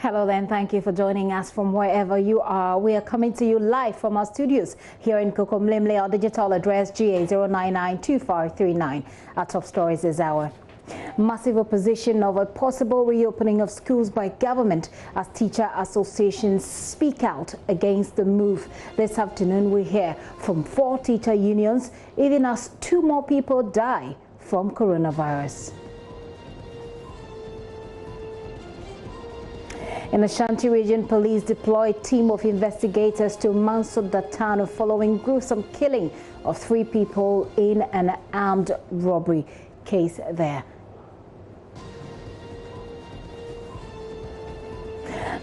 Hello then, thank you for joining us from wherever you are. We are coming to you live from our studios here in Kokomlemle. Our digital address GA0992539. Our top stories this hour. Massive opposition of a possible reopening of schools by government as teacher associations speak out against the move. This afternoon we hear from 4 teacher unions, even as 2 more people die from coronavirus. In the Ashanti region, police deployed a team of investigators to Mansur Datano following gruesome killing of 3 people in an armed robbery case there.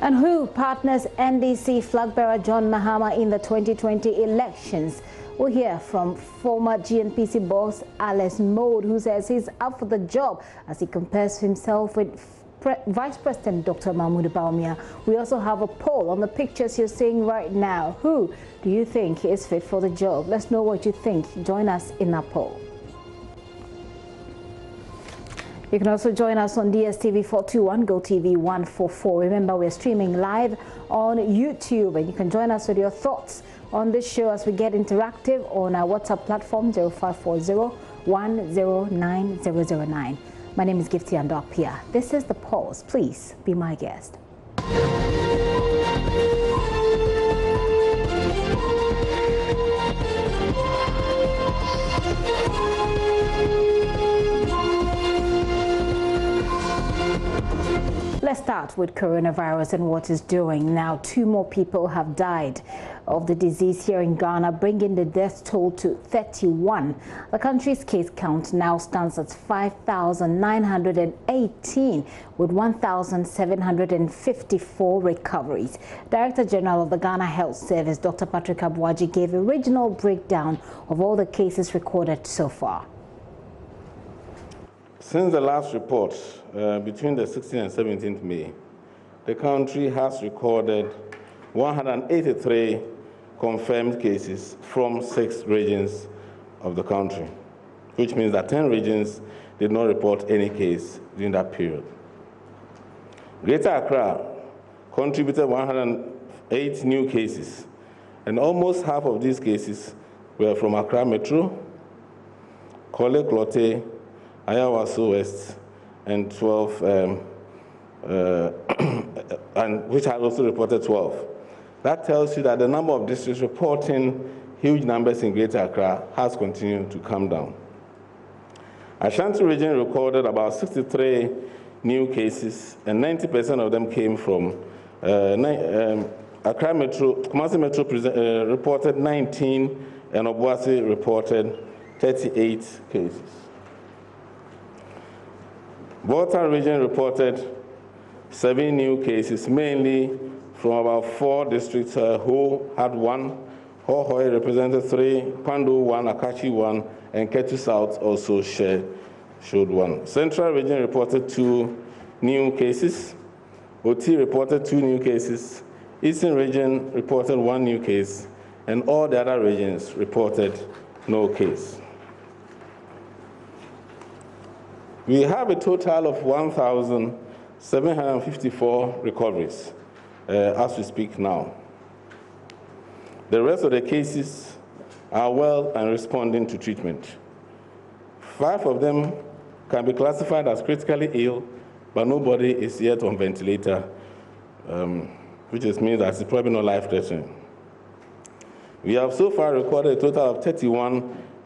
And who partners NDC flag bearer John Mahama in the 2020 elections? We'll hear from former GNPC boss Alex Mode, who says he's up for the job as he compares himself with Vice President Dr. Mahmoud Bawumia. We also have a poll on the pictures you're seeing right now. Who do you think is fit for the job? Let's know what you think. Join us in our poll. You can also join us on DSTV 421, GoTV 144. Remember, we're streaming live on YouTube, and you can join us with your thoughts on this show as we get interactive on our WhatsApp platform 0540 109009. My name is Gifty Andopia. This is The Pulse. Please be my guest. Let's start with coronavirus and what it's doing. Now, 2 more people have died of the disease here in Ghana, bringing the death toll to 31. The country's case count now stands at 5,918, with 1,754 recoveries. Director General of the Ghana Health Service, Dr. Patrick Abuaji, gave a regional breakdown of all the cases recorded so far. Since the last report, between the 16th and 17th May, the country has recorded 183 confirmed cases from 6 regions of the country, which means that 10 regions did not report any case during that period. Greater Accra contributed 108 new cases, and almost half of these cases were from Accra Metro, Korle Klottey, Ayawaso West, and 12, and which had also reported 12. That tells you that the number of districts reporting huge numbers in Greater Accra has continued to come down. Ashanti region recorded about 63 new cases, and 90% of them came from Accra Metro. Kumasi Metro reported 19, and Obuasi reported 38 cases. Volta region reported 7 new cases, mainly from about 4 districts who had 1. Hohoi represented 3, Pandu 1, Akachi 1, and Ketu South also showed 1. Central region reported 2 new cases. Oti reported 2 new cases. Eastern region reported 1 new case, and all the other regions reported no case. We have a total of 1,754 recoveries as we speak now. The rest of the cases are well and responding to treatment. 5 of them can be classified as critically ill, but nobody is yet on ventilator, which means that it's probably not life-threatening. We have so far recorded a total of 31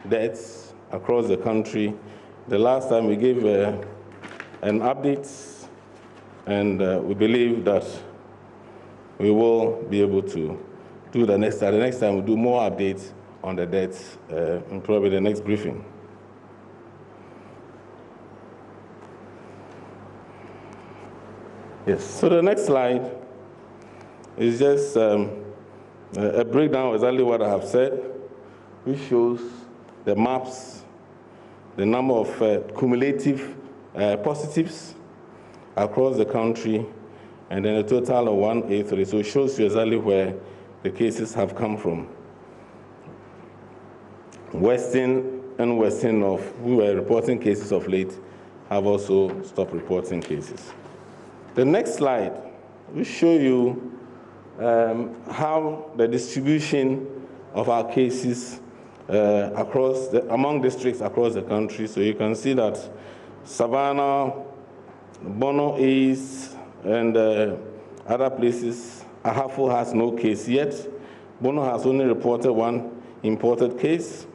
deaths across the country. The last time we gave an update, and we believe that we will be able to do the next time. The next time we'll do more updates on the deaths in probably the next briefing. Yes, so the next slide is just a breakdown of exactly what I have said, which shows the maps, the number of cumulative positives across the country, and then a total of 183. So it shows you exactly where the cases have come from. Western and Western North, who were reporting cases of late, have also stopped reporting cases. The next slide we show you how the distribution of our cases among districts across the country. So you can see that Savannah, Bono East, and other places, Ahafo has no case yet. Bono has only reported one imported case.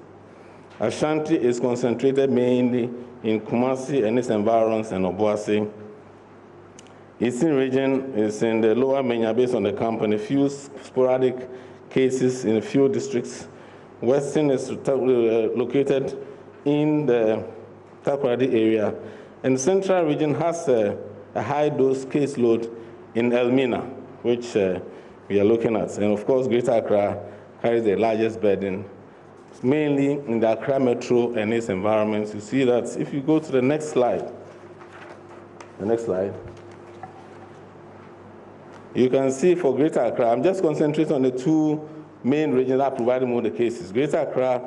Ashanti is concentrated mainly in Kumasi and its environs and Obuasi. Eastern region is in the lower Menya based on the company, few sporadic cases in a few districts. Western is located in the Takoradi area. And the central region has a high dose caseload in Elmina, which we are looking at. And of course, Greater Accra carries the largest burden, mainly in the Accra Metro and its environments. You see that if you go to the next slide, you can see for Greater Accra, I'm just concentrating on the two main regions that provide more the cases. Greater Accra,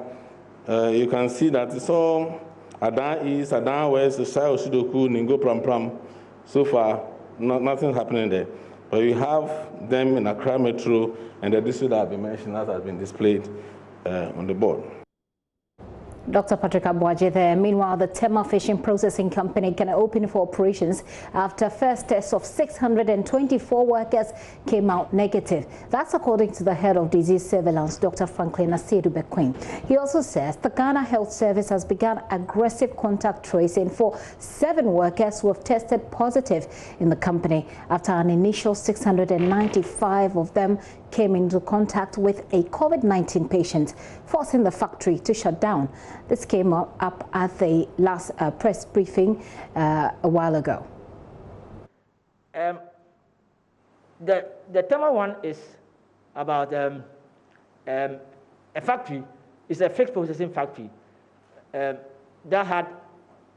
you can see that it's all Adan East, Adan West, Shai Oshidoku, Ningo Pram. So far, nothing happening there. But you have them in Accra Metro and the district that have been mentioned, that has been displayed on the board. Dr. Patrick Abuaje there. Meanwhile, the Tema Fishing Processing Company can open for operations after first tests of 624 workers came out negative. That's according to the head of disease surveillance, Dr. Franklin Asiedu-Bequin. He also says the Ghana Health Service has begun aggressive contact tracing for 7 workers who have tested positive in the company after an initial 695 of them came into contact with a COVID-19 patient, forcing the factory to shut down. This came up at the last press briefing a while ago. The Tema one is about a factory. It's a fish processing factory that had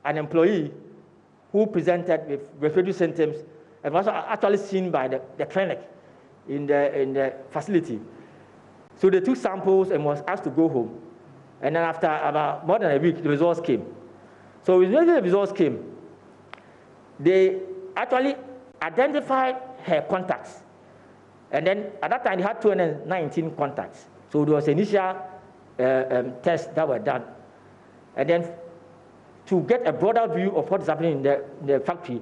an employee who presented with respiratory symptoms and was actually seen by the clinic in the facility. So they took samples and was asked to go home. And then after about more than a week, the results came. So when the results came, they actually identified her contacts. And then at that time, they had 219 contacts. So there was initial tests that were done. And then to get a broader view of what is happening in the factory,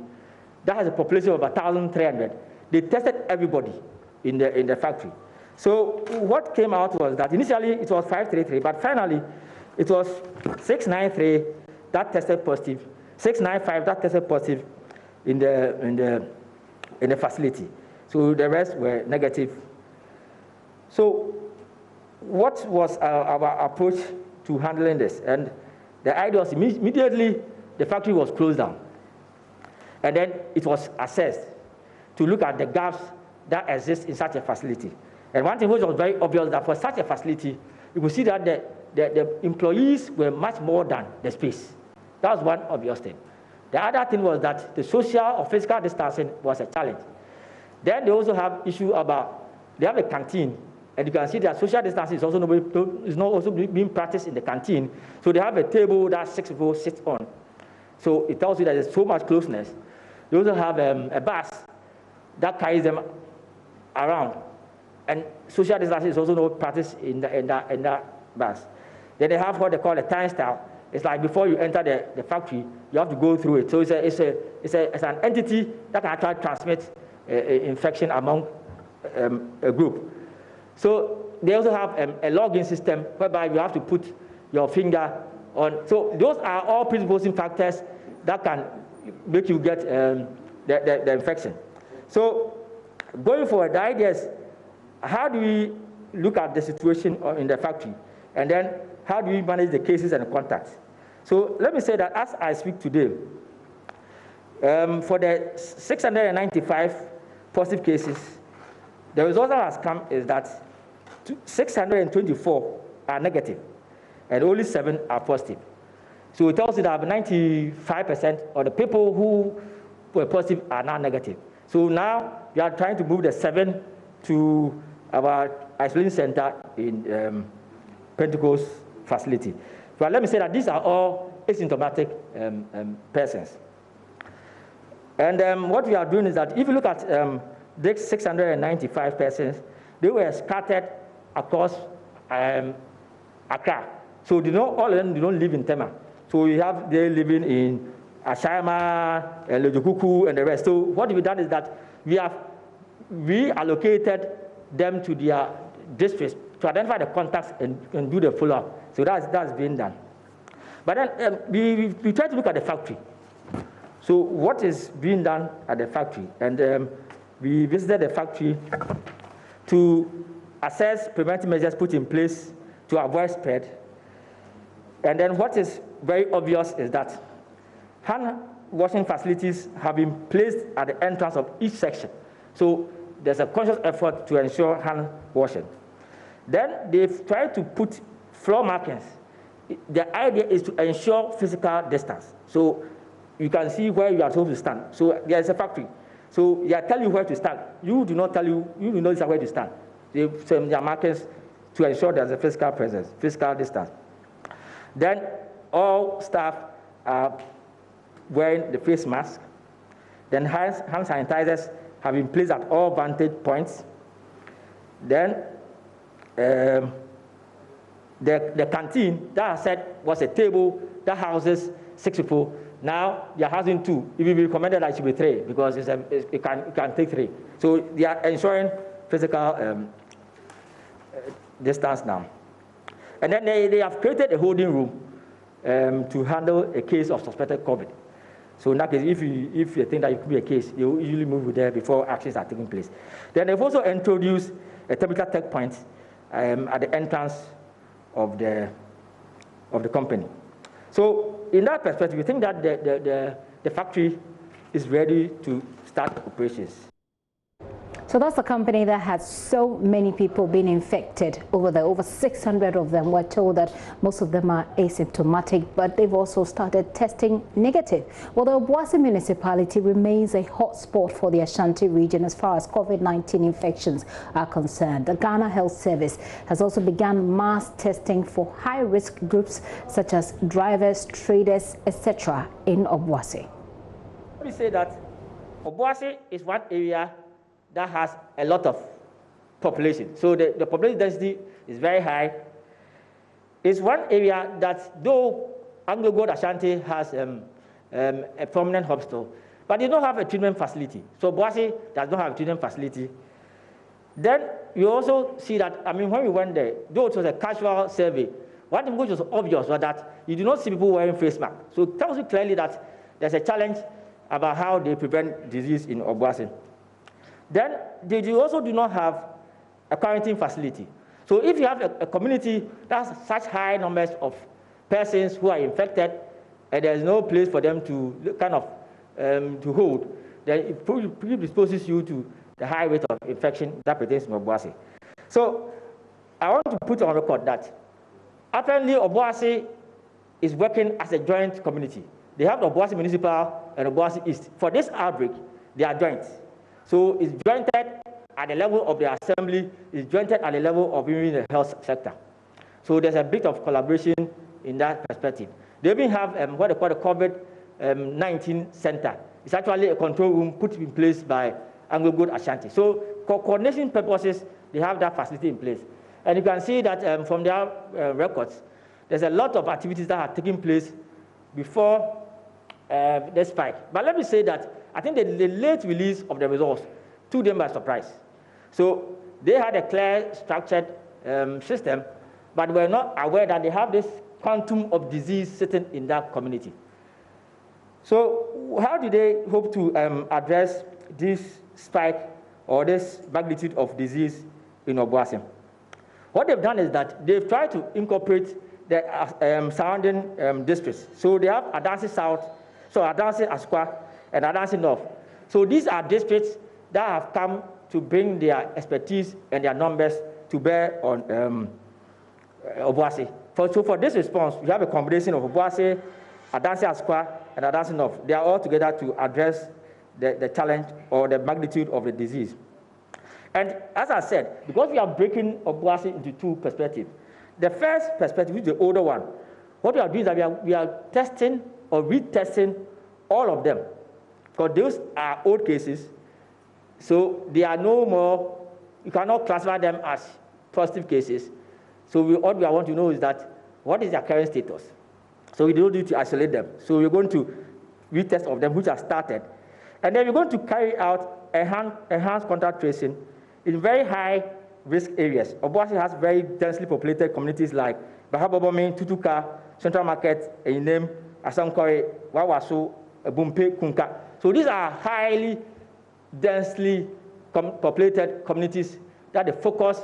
that has a population of about 1,300. They tested everybody in the factory. So what came out was that initially it was 533, but finally it was 693 that tested positive, 695 that tested positive in the facility. So the rest were negative. So what was our approach to handling this? And the idea was immediately the factory was closed down. And then it was assessed to look at the gaps that exist in such a facility. And one thing which was very obvious that for such a facility, you could see that the employees were much more than the space. That was one obvious thing. The other thing was that the social or physical distancing was a challenge. Then they also have issue about, they have a canteen, and you can see that social distancing is also not being practiced in the canteen. So they have a table that 6 people sit on. So it tells you that there's so much closeness. They also have a bus that carries them around, and social distancing is also not practiced in that bus. Then they have what they call a turnstile. It's like before you enter the factory, you have to go through it. So it's an entity that can actually transmit infection among a group. So they also have a login system whereby you have to put your finger on. So those are all predisposing factors that can make you get the infection. So going forward, the idea is, how do we look at the situation in the factory? And then how do we manage the cases and the contacts? So let me say that as I speak today, for the 695 positive cases, the result that has come is that 624 are negative and only 7 are positive. So it tells you that 95% of the people who were positive are now negative. So now we are trying to move the 7 to our isolation center in Pentecost facility. But let me say that these are all asymptomatic persons. And what we are doing is that if you look at these 695 persons, they were scattered across Accra. So all of them don't live in Tema. So you have they living in Ashama, Lejokuku, and the rest. So what we've done is that we have reallocated them to their districts to identify the contacts and do the follow-up. So that's being done. But then we try to look at the factory. So what is being done at the factory? And we visited the factory to assess preventive measures put in place to avoid spread. And then what is very obvious is that hand washing facilities have been placed at the entrance of each section. So there's a conscious effort to ensure hand washing. Then they've tried to put floor markings. The idea is to ensure physical distance. So you can see where you are supposed to stand. So there's a factory. So they are telling you where to stand. You do not decide where to stand. They send their markings to ensure there's a physical presence, physical distance. Then all staff are wearing the face mask. Then hand sanitizers have been placed at all vantage points. Then the canteen that I said was a table that houses 6 people. Now they are housing 2. It will be recommended that it should be 3 because it can take 3. So they are ensuring physical distance now. And then they have created a holding room to handle a case of suspected COVID. So in that case, if you think that it could be a case, you usually move there before actions are taking place. Then they've also introduced a temperature check point at the entrance of the company. So in that perspective, we think that the factory is ready to start operations. So that's the company that had so many people being infected over there. Over 600 of them. We're told that most of them are asymptomatic, but they've also started testing negative. Well, the Obuasi municipality remains a hotspot for the Ashanti region as far as COVID-19 infections are concerned. The Ghana Health Service has also begun mass testing for high-risk groups such as drivers, traders, etc. in Obuasi. Let me say that Obuasi is one area that has a lot of population. So the population density is very high. It's one area that, though Anglo Gold Ashanti has a prominent hospital, but they don't have a treatment facility. So Obuasi does not have a treatment facility. Then you also see that, when we went there, though it was a casual survey, one thing which was obvious was that you do not see people wearing face masks. So it tells you clearly that there's a challenge about how they prevent disease in Obuasi. Then they also do not have a quarantine facility. So if you have a community that has such high numbers of persons who are infected, and there's no place for them to to hold, then it predisposes you to the high rate of infection that pertains to Obuasi. So I want to put on record that apparently Obuasi is working as a joint community. They have the Obuasi Municipal and Obuasi East. For this outbreak, they are joint. So it's jointed at the level of the assembly, it's jointed at the level of even the health sector. So there's a bit of collaboration in that perspective. They even have what they call the COVID-19 center. It's actually a control room put in place by Anglo Gold Ashanti. So for coordination purposes, they have that facility in place. And you can see that from their records, there's a lot of activities that are taking place before the spike. But let me say that I think the late release of the results took them by surprise. So they had a clear, structured system, but were not aware that they have this quantum of disease sitting in that community. So how do they hope to address this spike or this magnitude of disease in Obuasi? What they've done is that they've tried to incorporate the surrounding districts. So they have Adansi South, so Adansi Asukwa, and Adansi North. So these are districts that have come to bring their expertise and their numbers to bear on Obuasi. So for this response, we have a combination of Obuasi, Adansi Asukwa, and Adansi North. They are all together to address the challenge or the magnitude of the disease. And as I said, because we are breaking Obuasi into 2 perspectives, the first perspective, which is the older one, what we are doing is that we are testing or retesting all of them. Because those are old cases, So they are no more, you cannot classify them as positive cases. So what we want to know is that what is their current status? So we don't need to isolate them. So we're going to retest of them, which have started. And then we're going to carry out enhanced contact tracing in very high risk areas. Obuasi has very densely populated communities like Bahabobomi, Tutuka, Central Market, Einem, Asankore, Wawaso, Bumpe, Kunka. So these are highly densely populated communities that the focus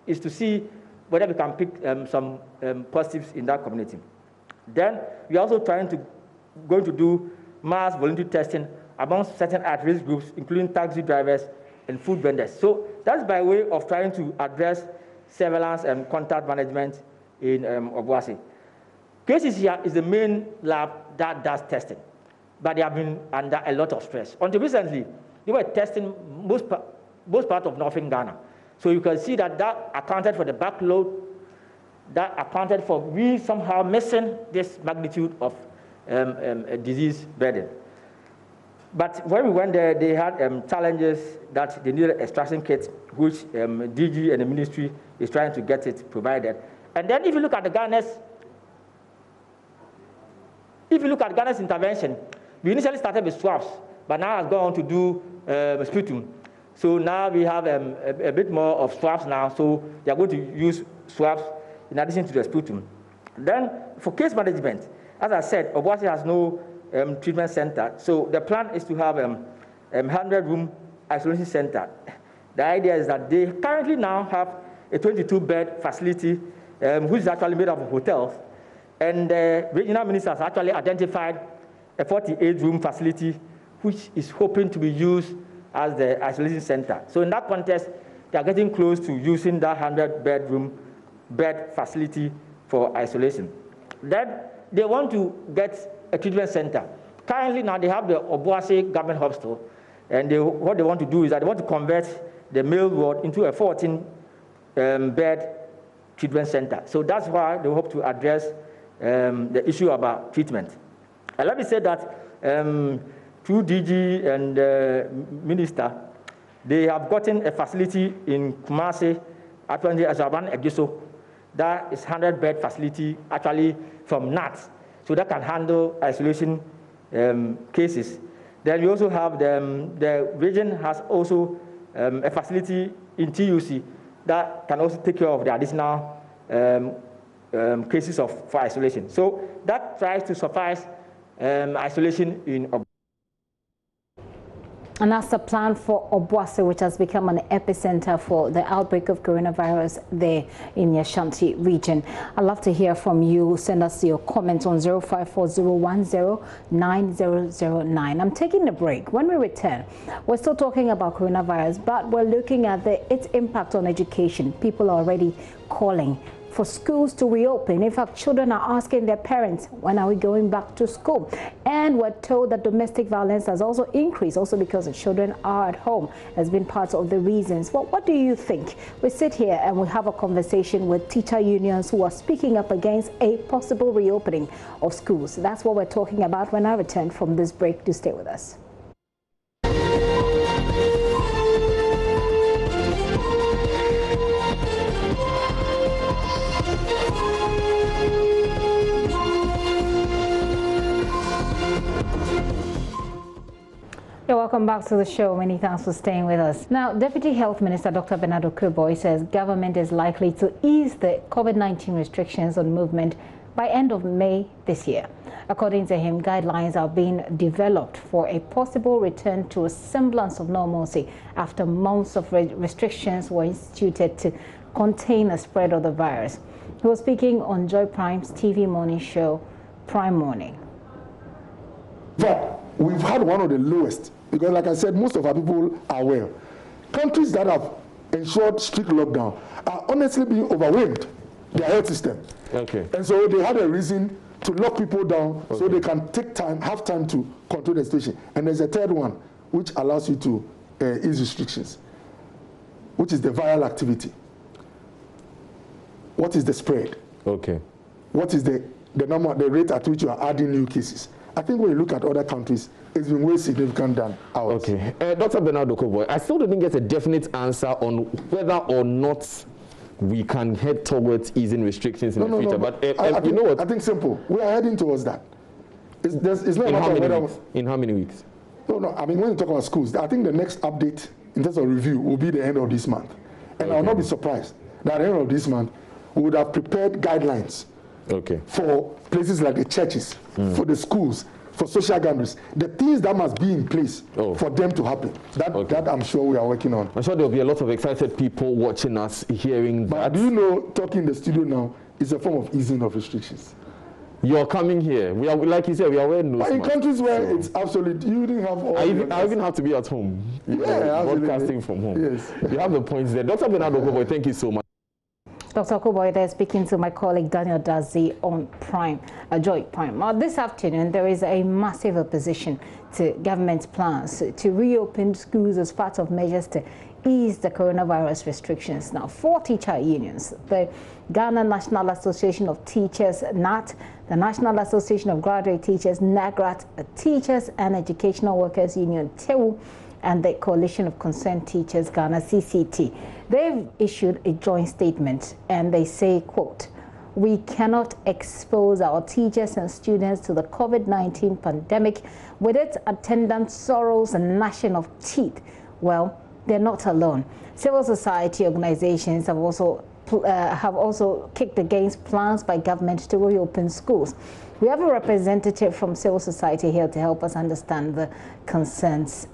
is to see whether we can pick some positives in that community. Then we're also going to do mass voluntary testing among certain at-risk groups, including taxi drivers and food vendors. So that's by way of trying to address surveillance and contact management in Obuasi. KCC is the main lab that does testing, but they have been under a lot of stress. Until recently, they were testing most part of northern Ghana. So you can see that accounted for the backload, that accounted for we somehow missing this magnitude of a disease burden. But when we went there, they had challenges that they needed extraction kits, which DG and the ministry is trying to get it provided. And then if you look at Ghana's intervention, we initially started with swabs, but now has gone on to do sputum. So now we have a bit more of swabs now, so they are going to use swabs in addition to the sputum. Then for case management, as I said, Obuasi has no treatment center, so the plan is to have a 100-room isolation center. The idea is that they currently now have a 22-bed facility, which is actually made up of hotels, and the regional minister has actually identified a 48-room facility, which is hoping to be used as the isolation center. So in that context, they are getting close to using that 100-bed facility for isolation. Then they want to get a treatment center. Currently now they have the Obuasi Government Hospital, and what they want to do is that they want to convert the male ward into a 14-bed treatment center. So that's why they hope to address the issue about treatment. And let me say that through DG and Minister, they have gotten a facility in Kumasi, actually Azaban Egiso, that is 100-bed facility actually from NAT, so that can handle isolation cases. Then we also have the region has also a facility in TUC that can also take care of the additional cases for isolation. So that tries to suffice isolation in Obuasi. And that's the plan for Obuasi, which has become an epicenter for the outbreak of coronavirus there in the Ashanti region. I'd love to hear from you. Send us your comments on 0540109009. I'm taking a break. When we return, we're still talking about coronavirus, but we're looking at its impact on education. People are already calling for schools to reopen. In fact, children are asking their parents, when are we going back to school? And we're told that domestic violence has also increased, also because the children are at home, has been part of the reasons. Well, what do you think? We sit here and we have a conversation with teacher unions who are speaking up against a possible reopening of schools. That's what we're talking about when I return from this break. Do stay with us. Welcome back to the show. Many thanks for staying with us. Now, Deputy Health Minister Dr. Bernard Okurboy says government is likely to ease the COVID-19 restrictions on movement by end of May this year. According to him, guidelines are being developed for a possible return to a semblance of normalcy after months of restrictions were instituted to contain the spread of the virus. He was speaking on Joy Prime's TV morning show, Prime Morning. But we've had one of the lowest, because like I said, most of our people are well. Countries that have ensured strict lockdown are honestly being overwhelmed, their health system. Okay. And so they had a reason to lock people down so they can have time to control the situation. And there's a third one, which allows you to ease restrictions, which is the viral activity. What is the spread? Okay. What is the rate at which you are adding new cases? I think when you look at other countries, it's been way significant than ours. Okay. Dr. Bernard Okoboy, I still didn't get a definite answer on whether or not we can head towards easing restrictions in the future. But you know what? I think simple. We are heading towards that. It's not in how many weeks? No. I mean, when you talk about schools, I think the next update in terms of review will be the end of this month. And I'll not be surprised that at the end of this month, we would have prepared guidelines for places like the churches, for the schools, for social gatherings, the things that must be in place for them to happen. That I'm sure we are working on. I'm sure there will be a lot of excited people watching us, hearing that. But do you know, talking in the studio now is a form of easing of restrictions. You're coming here. We are, like you said, we are wearing nose masks. But in countries where it's absolute, you didn't have all. I even have to be at home. Broadcasting from home. Yes. You have the points there. Dr. Bernard Okoboy, thank you so much. Dr. Okoboy there speaking to my colleague Daniel Dazi on Joy Prime. Now, this afternoon, there is a massive opposition to government plans to reopen schools as part of measures to ease the coronavirus restrictions. Now, 4 teacher unions, the Ghana National Association of Teachers, NAT, the National Association of Graduate Teachers, NAGRAT, Teachers and Educational Workers Union, TEU, and the Coalition of Concerned Teachers, Ghana, CCT. They've issued a joint statement and they say, quote, "We cannot expose our teachers and students to the COVID-19 pandemic with its attendant sorrows and gnashing of teeth." Well, they're not alone. Civil society organizations have also kicked against plans by government to reopen schools. We have a representative from civil society here to help us understand the concerns.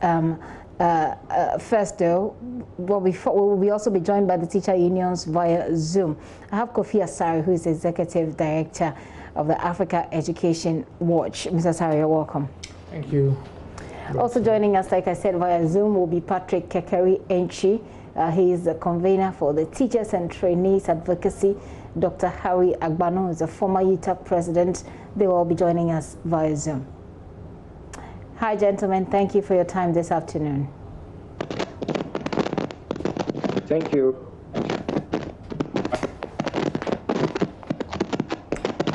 First, though, we'll also be joined by the teacher unions via Zoom. I have Kofi Asare, who is Executive Director of the Africa Education Watch. Mr. Asare, you're welcome. Thank you. Also joining us, like I said, via Zoom will be Patrick Kekeri Enchi. He is the convener for the Teachers and Trainees Advocacy. Dr. Harry Agbano is a former UTAC president. They will all be joining us via Zoom. Hi, gentlemen. Thank you for your time this afternoon. Thank you.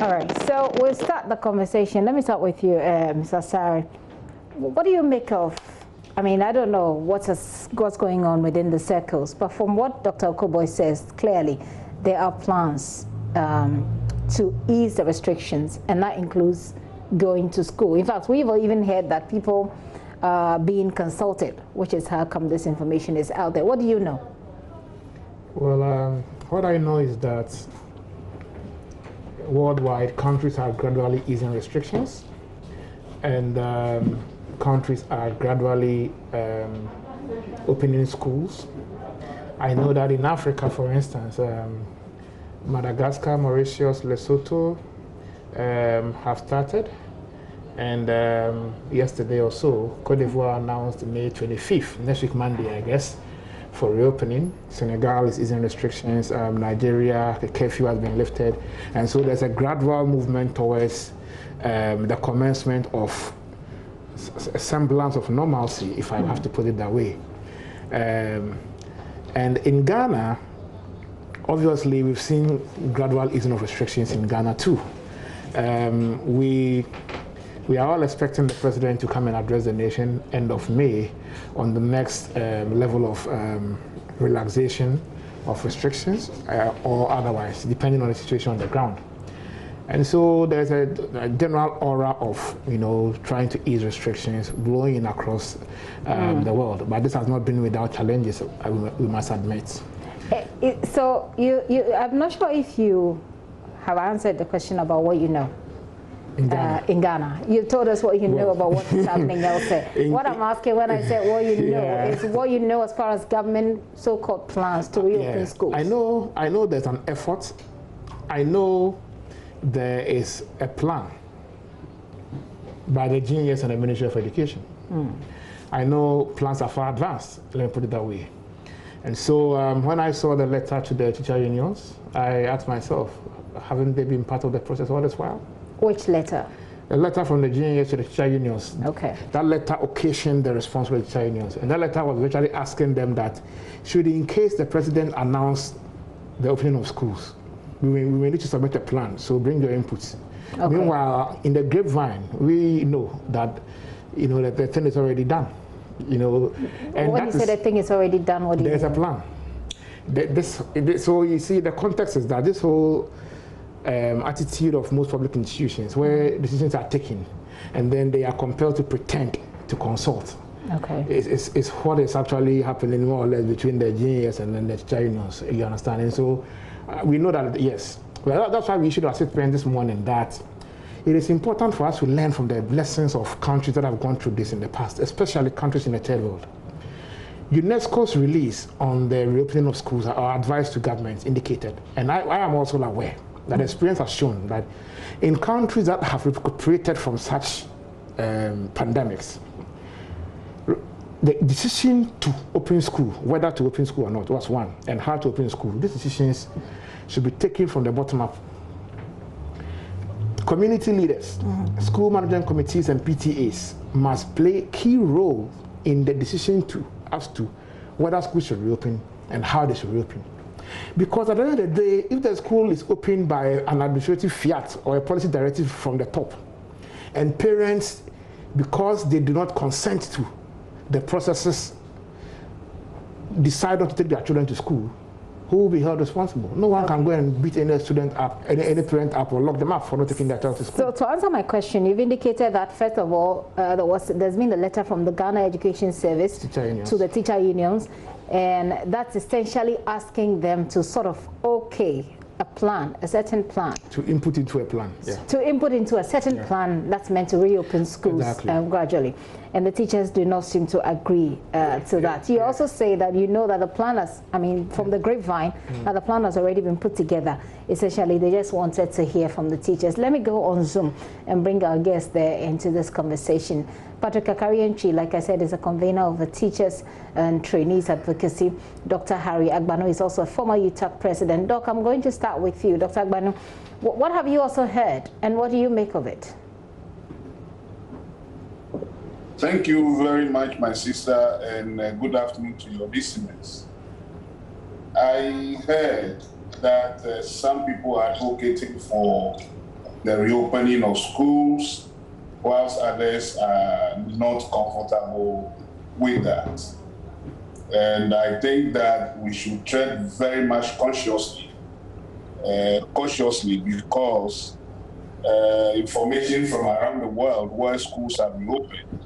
All right, so we'll start the conversation. Let me start with you, Mr. Asare. What do you make of, I mean, I don't know what's going on within the circles, but from what Dr. Okoboy says, clearly there are plans to ease the restrictions, and that includes going to school. In fact, we've even heard that people are being consulted, which is how come this information is out there. What do you know? Well, what I know is that worldwide countries are gradually easing restrictions, and countries are gradually opening schools. I know that in Africa, for instance, Madagascar, Mauritius, Lesotho have started, and yesterday or so, Cote d'Ivoire announced May 25th, next week Monday, I guess, for reopening. Senegal is easing restrictions. Nigeria, the curfew has been lifted, and so there's a gradual movement towards the commencement of a semblance of normalcy, if I have to put it that way. And in Ghana, obviously, we've seen gradual easing of restrictions in Ghana too. We are all expecting the president to come and address the nation end of May on the next level of relaxation of restrictions or otherwise, depending on the situation on the ground. And so there's a general aura of, trying to ease restrictions blowing across the world. But this has not been without challenges, we must admit. So I'm not sure if you have answered the question about what you know. In Ghana. You told us what you know about what's happening elsewhere. What I'm asking when I say what you know is what you know as far as government so-called plans to reopen schools. I know there's an effort. I know there is a plan by the GNS and the Ministry of Education. I know plans are far advanced, let me put it that way. And so when I saw the letter to the teacher unions, I asked myself, haven't they been part of the process all this while? Which letter? A letter from the GNS to the teacher unions. Okay. That letter occasioned the response from the teacher unions. And that letter was virtually asking them that, should in case the president announced the opening of schools, we may need to submit a plan, so bring your inputs. Okay. Meanwhile, in the grapevine, we know that, that the thing is already done. And when you say the thing is already done, what do you mean? There's a plan. So you see, the context is that this whole attitude of most public institutions, where decisions are taken, and then they are compelled to pretend to consult. Okay. It's what is actually happening more or less between the GNS and then the JoyNews, you understand? And so we know that, yes. Well, that's why we issued our statement this morning that it is important for us to learn from the lessons of countries that have gone through this in the past, especially countries in the third world. UNESCO's release on the reopening of schools, our advice to governments indicated, and I am also aware that experience has shown that in countries that have recuperated from such pandemics, the decision to open school, whether to open school or not, was one, and how to open school. These decisions should be taken from the bottom up. Community leaders, school management committees and PTAs must play a key role in the decision as to whether schools should reopen and how they should reopen. Because at the end of the day, if the school is opened by an administrative fiat or a policy directive from the top, and parents, because they do not consent to the processes, decide not to take their children to school, who will be held responsible? No one can go and beat any student up, any parent up, or lock them up for not taking their child to school. So to answer my question, you've indicated that first of all, there's been a letter from the Ghana Education Service to the teacher unions, and that's essentially asking them to sort of a certain plan. To input into a plan. Yeah. To input into a certain plan that's meant to reopen schools gradually. And the teachers do not seem to agree to that. You also say that you know that the plan has, from the grapevine, that the plan has already been put together. Essentially, they just wanted to hear from the teachers. Let me go on Zoom and bring our guest there into this conversation. Patrick Kakarianchi, like I said, is a convener of the Teachers and Trainees Advocacy. Dr. Harry Agbanu is also a former UTAC president. Doc, I'm going to start with you. Dr. Agbanu, what have you also heard, and what do you make of it? Thank you very much, my sister, and good afternoon to your listeners. I heard that some people are advocating for the reopening of schools, whilst others are not comfortable with that. And I think that we should tread very much cautiously because information from around the world where schools have reopened,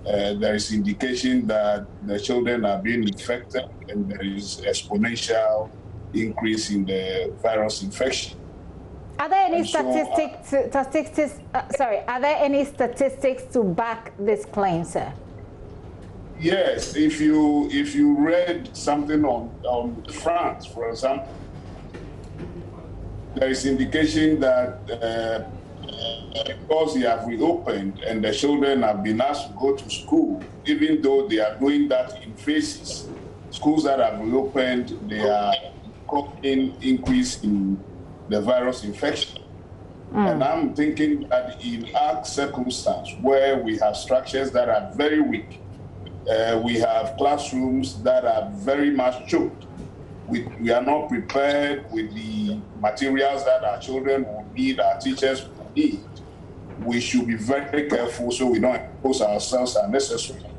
there is indication that the children are being infected and there is exponential increase in the virus infection. Are there any are there any statistics to back this claim, sir? Yes, if you read something on France, for example, there is indication that because they have reopened and the children have been asked to go to school, even though they are doing that in phases, schools that have reopened, they are causing increase in the virus infection. And I'm thinking that in our circumstance, where we have structures that are very weak, we have classrooms that are very much choked, we are not prepared with the materials that our children will need, our teachers will need. We should be very careful so we don't expose ourselves unnecessarily.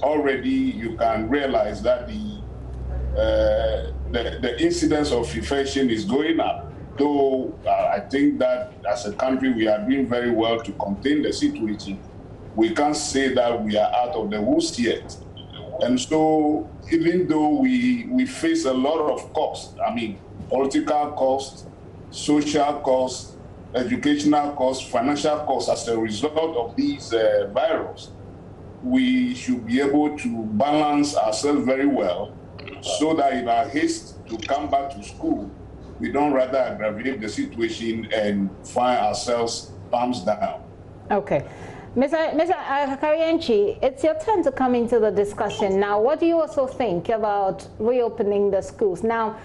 Already you can realize that the incidence of infection is going up. Though I think that as a country we are doing very well to contain the situation, we can't say that we are out of the woods yet. And so even though we face a lot of costs, political costs, social costs, educational costs, financial costs as a result of these virus, we should be able to balance ourselves very well so that in our haste to come back to school, we don't rather aggravate the situation and find ourselves thumbs down. Okay. Mr. Kakarianchi, it's your turn to come into the discussion now. What do you also think about reopening the schools? Now,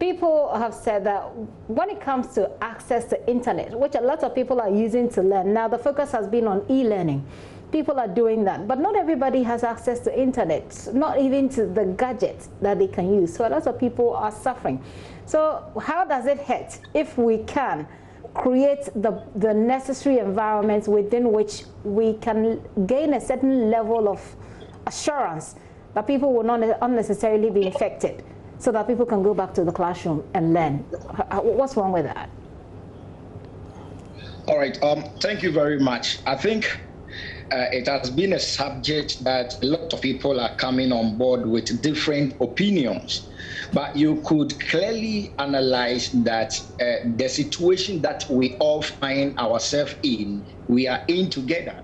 people have said that when it comes to access to internet, which a lot of people are using to learn, now the focus has been on e-learning. People are doing that, but not everybody has access to internet, not even to the gadgets that they can use. So a lot of people are suffering. So how does it hit if we can create the necessary environments within which we can gain a certain level of assurance that people will not unnecessarily be infected, so that people can go back to the classroom and learn? What's wrong with that? All right, thank you very much. I think it has been a subject that a lot of people are coming on board with different opinions. But you could clearly analyze that the situation that we all find ourselves in, we are in together.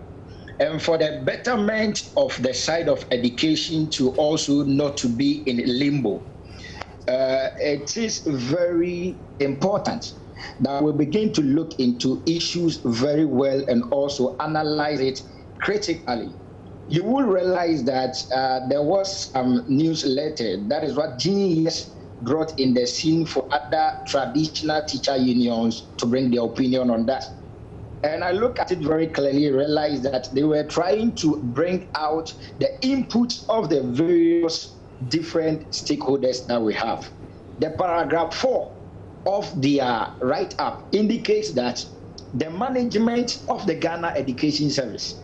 And for the betterment of the side of education to also not to be in limbo, it is very important that we begin to look into issues very well and also analyze it critically. You will realize that there was some newsletter. That is what JoyNews brought in the scene for other traditional teacher unions to bring their opinion on that. And I look at it very clearly, realize that they were trying to bring out the input of the various different stakeholders that we have. The paragraph 4 of their write-up indicates that the management of the Ghana Education Service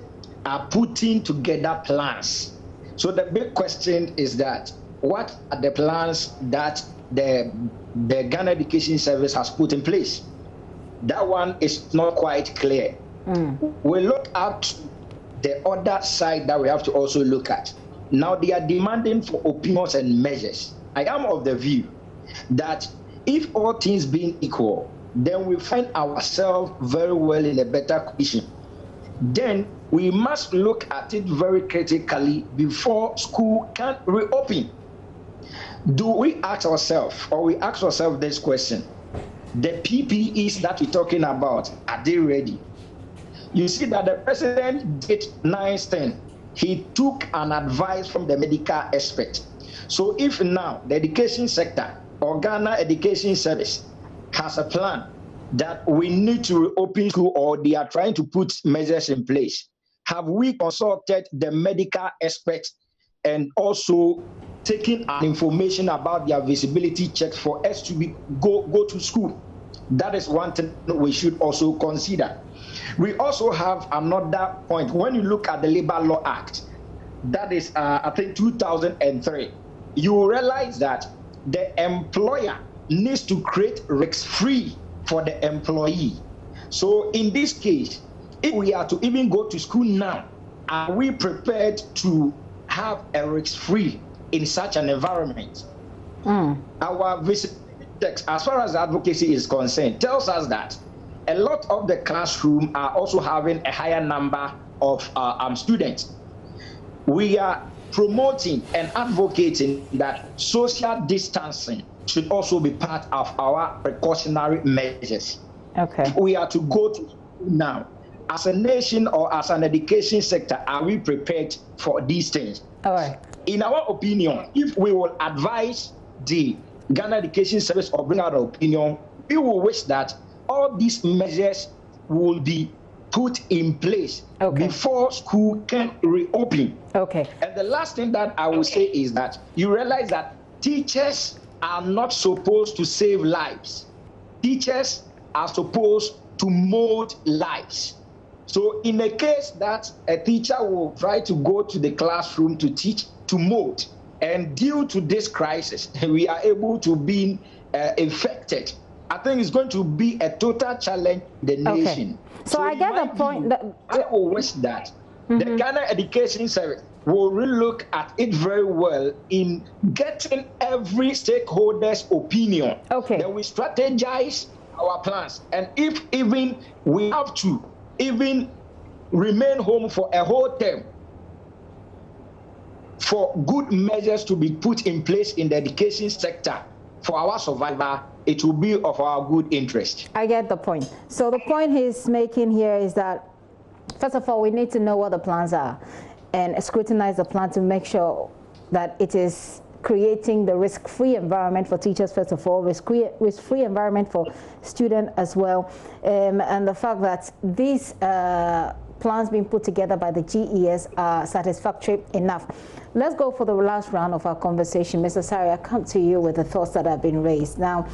are putting together plans. So the big question is that, what are the plans that the Ghana Education Service has put in place? That one is not quite clear. We look at the other side that we have to also look at. Now they are demanding for opinions and measures. I am of the view that if all things being equal, then we find ourselves very well in a better condition. Then we must look at it very critically before school can reopen. Do we ask ourselves, or we ask ourselves this question: the PPEs that we're talking about, are they ready? You see that the president did 9/10. He took an advice from the medical expert. So if now the education sector or Ghana Education Service has a plan that we need to reopen school, or they are trying to put measures in place, have we consulted the medical experts and also taken information about their visibility checks for us to go to school? That is one thing we should also consider. We also have another point. When you look at the Labor Law Act, that is, I think, 2003, you realize that the employer needs to create risk-free for the employee. So in this case, if we are to even go to school now, are we prepared to have a risk-free in such an environment? Our visibility text, as far as advocacy is concerned, tells us that a lot of the classroom are also having a higher number of students. We are promoting and advocating that social distancing should also be part of our precautionary measures. Okay. If we are to go to school now, as a nation or as an education sector, are we prepared for these things? All right. In our opinion, if we will advise the Ghana Education Service or bring out an opinion, we will wish that all these measures will be put in place before school can reopen. Okay. And the last thing that I will say is that you realize that teachers are not supposed to save lives. Teachers are supposed to mold lives. So in a case that a teacher will try to go to the classroom to teach, to mold, and due to this crisis, we are able to be affected, I think it's going to be a total challenge to the nation. So I get the point. I will wish that the Ghana Education Service will relook at it very well in getting every stakeholder's opinion. Then we strategize our plans. And if even we have to even remain home for a whole term, for good measures to be put in place in the education sector for our survival, it will be of our good interest. I get the point. So the point he's making here is that, first of all, we need to know what the plans are and scrutinize the plan to make sure that it is creating the risk-free environment for teachers, first of all, risk-free environment for students as well, and the fact that these plans being put together by the GES are satisfactory enough. Let's go for the last round of our conversation. Mr. Sari, I come to you with the thoughts that have been raised. Now,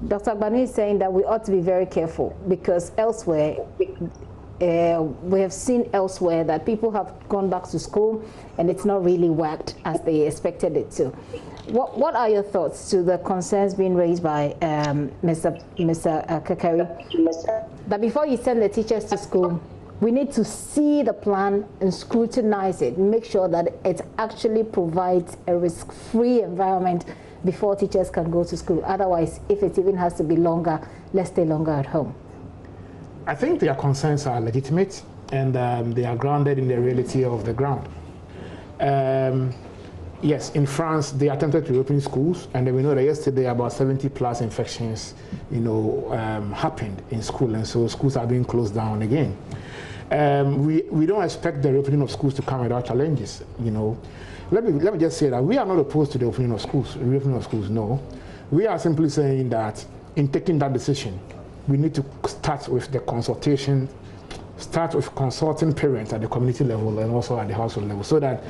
Dr. Agbanu is saying that we ought to be very careful because elsewhere, we have seen elsewhere that people have gone back to school and it's not really worked as they expected it to. What are your thoughts to the concerns being raised by Mr. Kakari? That before you send the teachers to school, we need to see the plan and scrutinize it, make sure that it actually provides a risk-free environment before teachers can go to school. Otherwise, if it even has to be longer, let's stay longer at home. I think their concerns are legitimate and they are grounded in the reality of the ground. Yes, in France, they attempted to reopen schools, and we know that yesterday about 70+ infections, happened in school, and so schools are being closed down again. We don't expect the reopening of schools to come without challenges. Let me just say that we are not opposed to the reopening of schools. No, we are simply saying that in taking that decision, we need to start with the consultation. Start with consulting parents at the community level and also at the household level, so that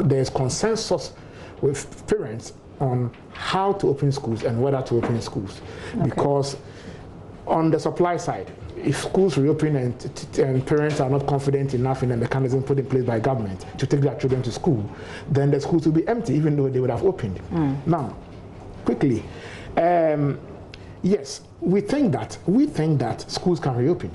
there is consensus with parents on how to open schools and whether to open schools. Okay. Because on the supply side, if schools reopen and parents are not confident enough in the mechanism put in place by government to take their children to school, then the schools will be empty even though they would have opened. Now, quickly, yes, we think that schools can reopen.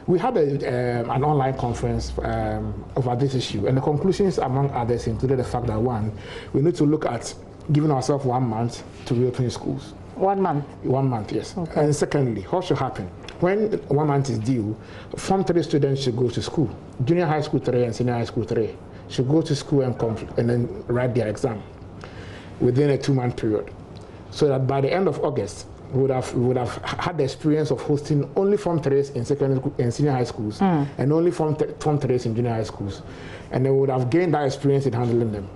We had an online conference over this issue, and the conclusions, among others, included the fact that, one, we need to look at giving ourselves 1 month to reopen schools. 1 month? 1 month, yes. Okay. And secondly, what should happen? When 1 month is due, Form 3 students should go to school. Junior high school 3 and senior high school 3 should go to school and then write their exam within a 2-month period, so that by the end of August, we would have had the experience of hosting only Form 3s in secondary school and senior high schools, and only Form 3s in junior high schools, and they would have gained that experience in handling them.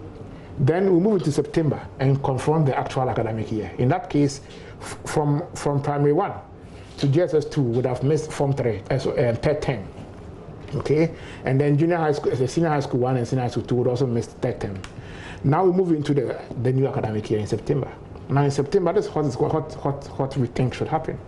Then we move into September and confront the actual academic year. In that case, from primary 1 to JSS 2 would have missed Form 3 third term, okay, and then junior high school, senior high school 1 and senior high school 2 would also miss third term. Now we move into the new academic year in September. Now in September, this is what we think should happen.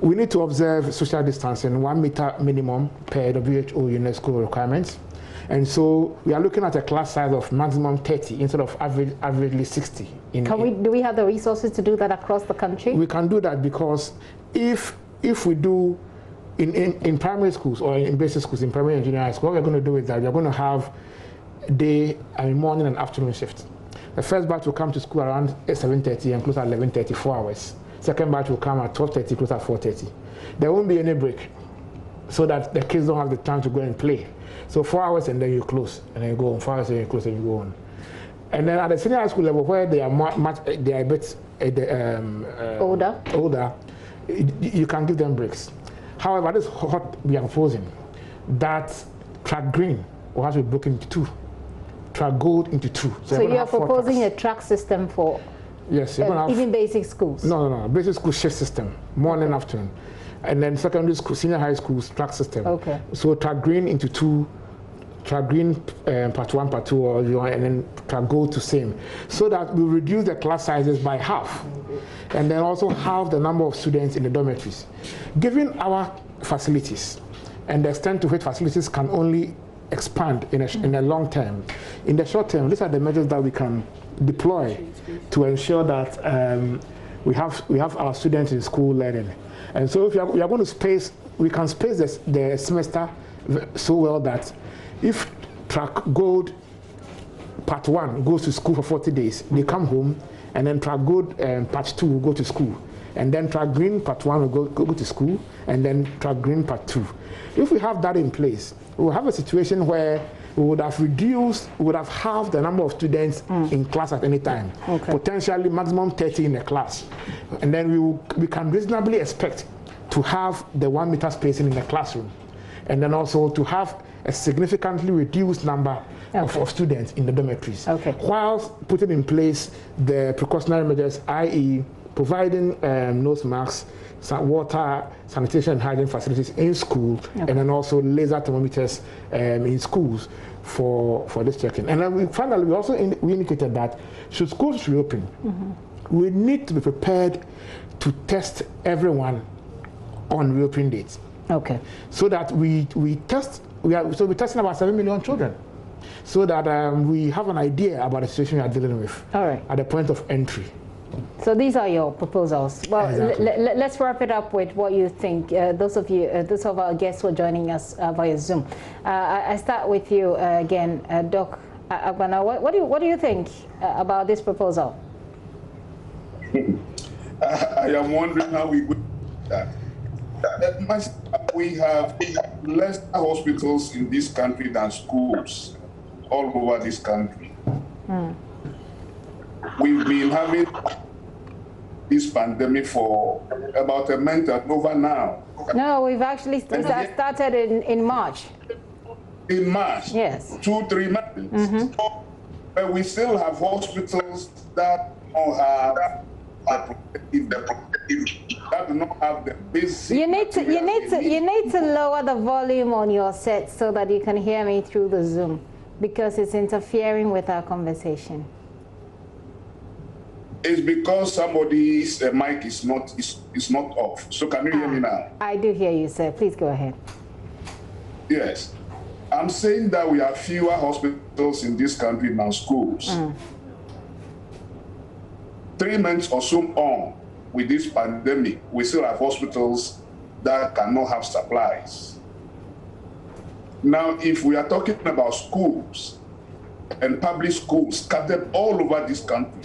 We need to observe social distancing, 1 meter minimum per WHO UNESCO requirements. And so we are looking at a class size of maximum 30 instead of averagely 60. Do we have the resources to do that across the country? We can do that because if we do in primary schools or in basic schools, in primary and junior high school, what we're going to do is that we're going to have morning and afternoon shift. The first batch will come to school around 7:30 and close at 11:30, 4 hours. Second batch will come at 12:30, close at 4:30. There won't be any break, so that the kids don't have the time to go and play. So 4 hours and then you close, and then you go on. 4 hours and you close and you go on. And then at the senior high school level, where they are a bit older, you can give them breaks. However, this is what we are proposing, that track green will have to be broken into 2. Track gold into 2. So you are proposing a track system for even basic schools? No. Basic school shift system, morning, afternoon. And then secondary school, senior high schools track system. Okay. So track green into 2, track green part 1, part 2, and then track gold to same. So that we reduce the class sizes by half. And then also halve the number of students in the dormitories. Given our facilities and the extent to which facilities can only expand in a long term. In the short term, these are the measures that we can deploy to ensure that we have our students in school learning. And so if we are going to space, we can space the semester so well that if track gold part 1 goes to school for 40 days, they come home, and then track gold part 2 will go to school. And then track green part 1 will go to school, and then track green part 2. If we have that in place, we will have a situation where we would have halved the number of students in class at any time, potentially maximum 30 in a class. And then we can reasonably expect to have the 1 meter spacing in the classroom, and then also to have a significantly reduced number of students in the dormitories, whilst putting in place the precautionary measures, i.e. providing nose masks, water, sanitation, and hygiene facilities in school, and then also laser thermometers in schools for this checking. And then finally, we also we indicated that should schools reopen, we need to be prepared to test everyone on reopening dates. Okay. So that we're testing about 7 million children, so that we have an idea about the situation we are dealing with. All right. At the point of entry. So these are your proposals. Well, exactly. Let's wrap it up with what you think. Those of our guests who are joining us via Zoom. I start with you again, Doc Agbana. What do you think about this proposal? I am wondering how we would do that. We have less hospitals in this country than schools all over this country. We've been having this pandemic for about a month and over now. No, we've actually started in March. In March? Yes. 2-3 months. So, but we still have hospitals that don't have that do not have the basic. You need to lower the volume on your set so that you can hear me through the Zoom, because it's interfering with our conversation. It's because somebody's mic is not off. So can you hear me now? I do hear you, sir. Please go ahead. Yes. I'm saying that we have fewer hospitals in this country than schools. 3 months or so on with this pandemic, we still have hospitals that cannot have supplies. Now, if we are talking about schools and public schools scattered all over this country,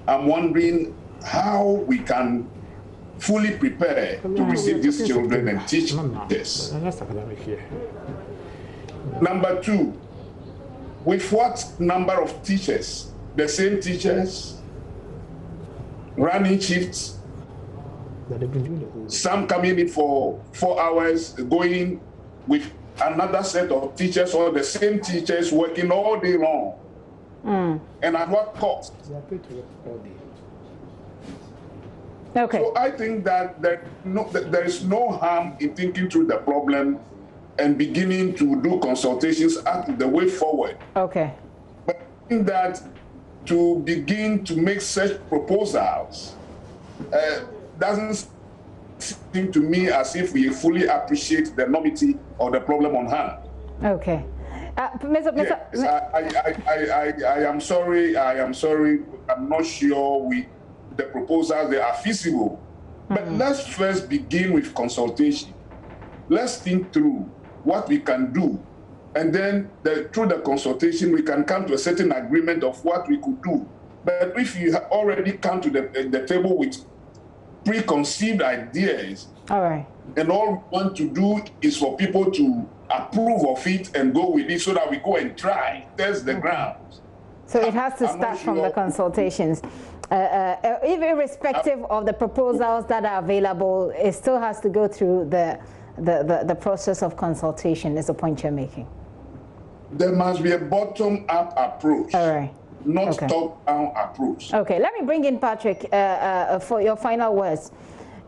I'm wondering how we can fully prepare to receive these children and teach this. Number two, with what number of teachers? The same teachers running shifts, some coming in for 4 hours, going with another set of teachers, or the same teachers working all day long. And at what cost? Okay. So I think that there is no harm in thinking through the problem and beginning to do consultations as the way forward. Okay. But I think that to begin to make such proposals doesn't seem to me as if we fully appreciate the enormity of the problem on hand. Okay. Yes, I am sorry. I'm not sure the proposals they are feasible. But let's first begin with consultation. Let's think through what we can do. And then through the consultation, we can come to a certain agreement of what we could do. But if you have already come to the table with preconceived ideas, all right, and all we want to do is for people to approve of it and go with it so that we go and try, test the ground. So it has to start from the consultations. Irrespective of the proposals that are available, it still has to go through the process of consultation, is the point you're making. There must be a bottom-up approach. All right. Not top-down approach. Okay, let me bring in Patrick for your final words.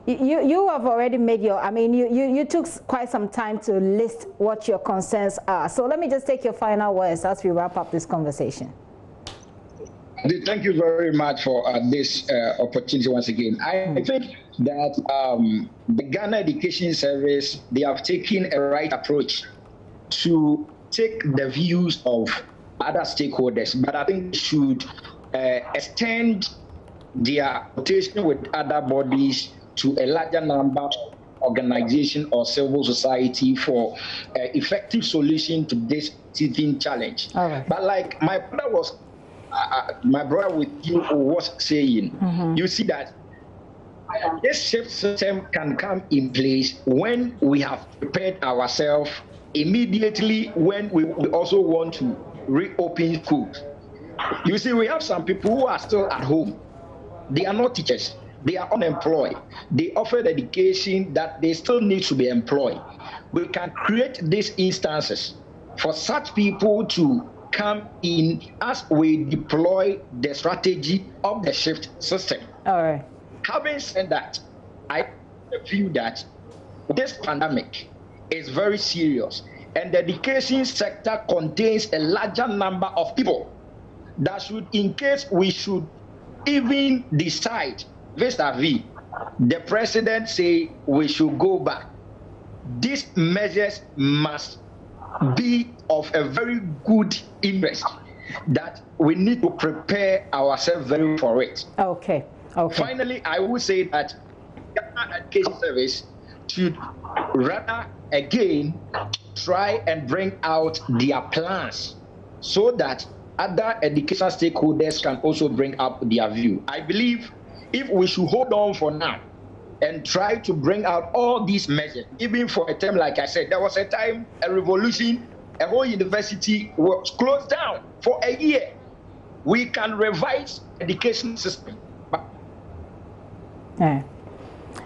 You have already made your, you took quite some time to list what your concerns are. So let me just take your final words as we wrap up this conversation. Thank you very much for this opportunity once again. I think that the Ghana Education Service, they have taken a right approach to take the views of other stakeholders, but I think they should extend their rotation with other bodies to a larger number of organizations or civil society for effective solution to this teething challenge. Right. But like my brother with you was saying, you see that this shift system can come in place when we have prepared ourselves immediately, when we also want to reopen schools. You see, we have some people who are still at home. They are not teachers. They are unemployed. They offer the education that they still need to be employed. We can create these instances for such people to come in as we deploy the strategy of the shift system. All right. Having said that, I feel that this pandemic is very serious, and the education sector contains a larger number of people that should, in case we should even decide vis-a-vis the president say we should go back, these measures must be of a very good interest, that we need to prepare ourselves very for it. Okay. Finally, I would say that the Education Service should rather again try and bring out their plans so that other educational stakeholders can also bring up their view. I believe if we should hold on for now and try to bring out all these measures, even for a term, like I said, there was a time, a revolution, a whole university was closed down for a year. We can revise education system. Yeah.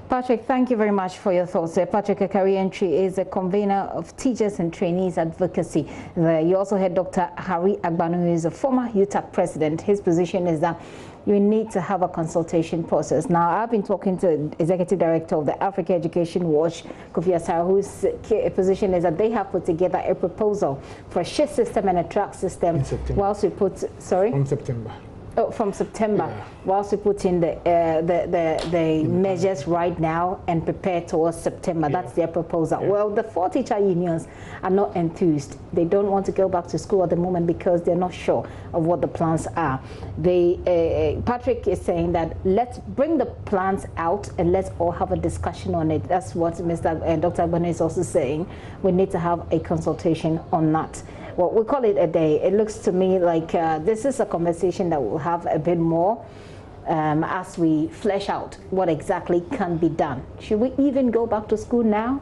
Patrick, thank you very much for your thoughts. Patrick Akarientry is a convener of Teachers and Trainees Advocacy. You also had Dr. Harry Agbanu, who is a former UTAC president. His position is that you need to have a consultation process. Now, I've been talking to Executive Director of the Africa Education Watch, Kofi Asara, whose position is that they have put together a proposal for a shift system and a track system. Whilst we put, sorry? From September. Oh, from September, yeah. Whilst we put in the measures right now and prepare towards September. Yeah. That's their proposal. Yeah. Well, the 4 teacher unions are not enthused. They don't want to go back to school at the moment because they're not sure of what the plans are. Patrick is saying that let's bring the plans out and let's all have a discussion on it. That's what Dr. Agbanu is also saying. We need to have a consultation on that. Well, we call it a day. It looks to me like this is a conversation that we'll have a bit more as we flesh out what exactly can be done. Should we even go back to school now?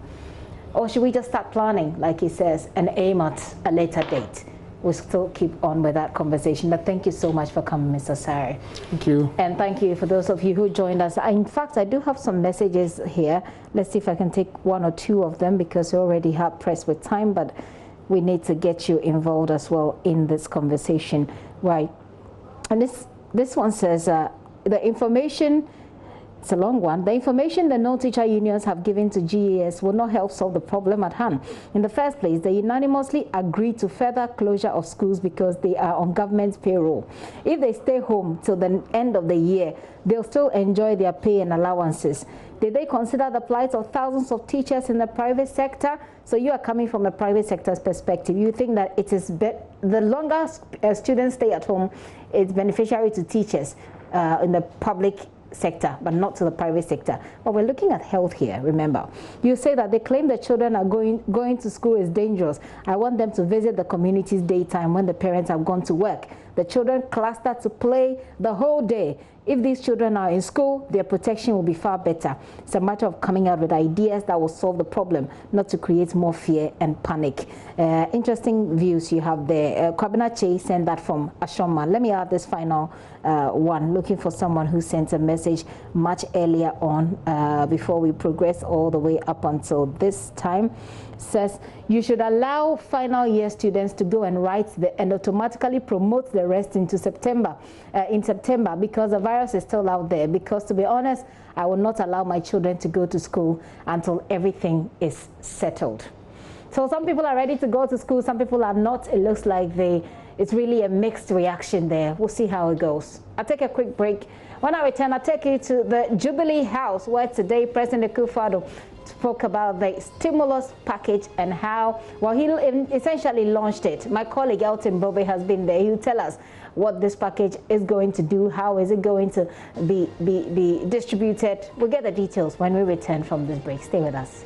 Or should we just start planning, like he says, and aim at a later date? We'll still keep on with that conversation. But thank you so much for coming, Mr. Sari. Thank you. And thank you for those of you who joined us. In fact, I do have some messages here. Let's see if I can take 1 or 2 of them because we already have pressed with time. But we need to get you involved as well in this conversation, right? And this one says the information, it's a long one, the information the non-teacher unions have given to GES will not help solve the problem at hand. In the first place, they unanimously agreed to further closure of schools because they are on government payroll. If they stay home till the end of the year, they'll still enjoy their pay and allowances. Did they consider the plight of thousands of teachers in the private sector? So you are coming from a private sector's perspective. You think that it is the longer students stay at home, it's beneficiary to teachers in the public sector, but not to the private sector. But we're looking at health here, remember. You say that they claim the children are going to school is dangerous. I want them to visit the communities daytime when the parents have gone to work. The children cluster to play the whole day. If these children are in school, their protection will be far better. It's a matter of coming out with ideas that will solve the problem, not to create more fear and panic. Interesting views you have there. Kwabena Che sent that from Ashoma. Let me add this final one, looking for someone who sent a message much earlier on before we progress all the way up until this time. Says you should allow final year students to go and write and automatically promote the rest into September, because the virus is still out there. Because to be honest, I will not allow my children to go to school until everything is settled. So some people are ready to go to school, some people are not. It looks like it's really a mixed reaction there. We'll see how it goes. I'll take a quick break. When I return, I'll take you to the Jubilee House, where today President Akufo-Addo spoke about the stimulus package and how, well, he essentially launched it. My colleague Elton Bobe has been there. He'll tell us what this package is going to do, how is it going to be distributed. We'll get the details when we return from this break. Stay with us.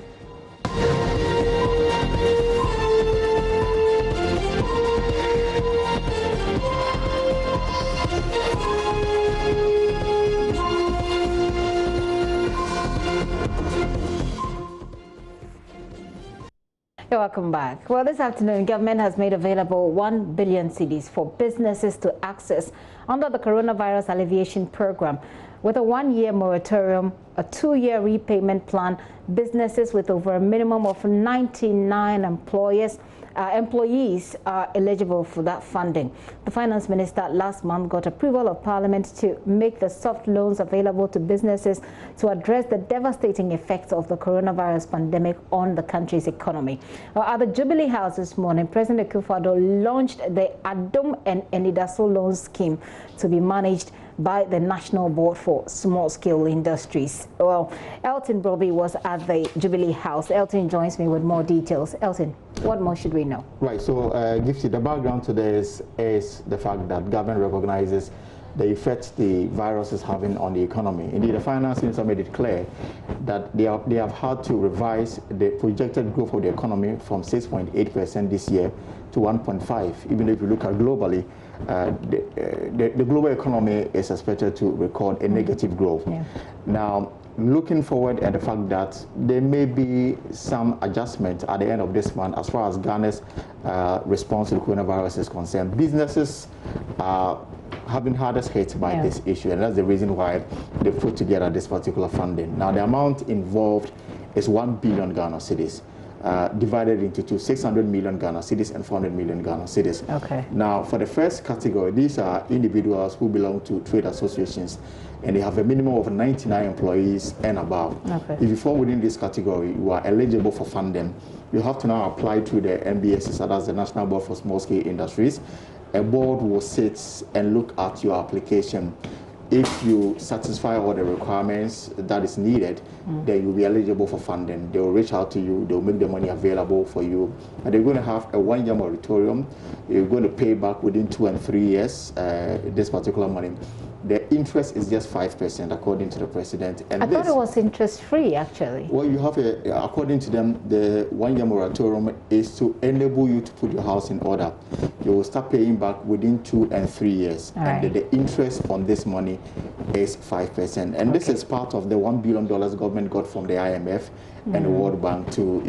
You're welcome back. Well, this afternoon, government has made available 1 billion cedis for businesses to access under the coronavirus alleviation program. With a 1-year moratorium, a 2-year repayment plan, businesses with over a minimum of 99 employees employees are eligible for that funding. The finance minister last month got approval of Parliament to make the soft loans available to businesses to address the devastating effects of the coronavirus pandemic on the country's economy. At the Jubilee House this morning, President Akufo-Addo launched the Adom and Enidaso loan scheme to be managed by the National Board for Small-Scale Industries. Well, Elton Broby was at the Jubilee House. Elton joins me with more details. Elton, what more should we know? Right, so Gifty, the background to this is the fact that government recognizes the effect the virus is having on the economy. Indeed, the finance minister made it clear that they have had to revise the projected growth of the economy from 6.8% this year to 1.5%. Even if you look at globally, the global economy is expected to record a negative growth. Yeah. Now, looking forward at the fact that there may be some adjustment at the end of this month as far as Ghana's response to the coronavirus is concerned. Businesses have been hardest hit by this issue, and that's the reason why they put together this particular funding. Now, the amount involved is 1 billion Ghana cedis. Divided into two, 600 million Ghana cedis and 400 million Ghana cedis. Okay. Now, for the first category, these are individuals who belong to trade associations, and they have a minimum of 99 employees and above. Okay. If you fall within this category, you are eligible for funding. You have to now apply to the NBSS, that's the National Board for Small-Scale Industries. A board will sit and look at your application. If you satisfy all the requirements that is needed, then you'll be eligible for funding. They will reach out to you, they'll make the money available for you. And they're going to have a 1-year moratorium. You're going to pay back within 2 and 3 years this particular money. The interest is just 5%, according to the president. And I thought it was interest-free, actually. Well, you have according to them, the 1-year moratorium is to enable you to put your house in order. You will start paying back within 2 and 3 years. Right. And the interest on this money is 5%. And this is part of the $1 billion government got from the IMF and the World Bank to,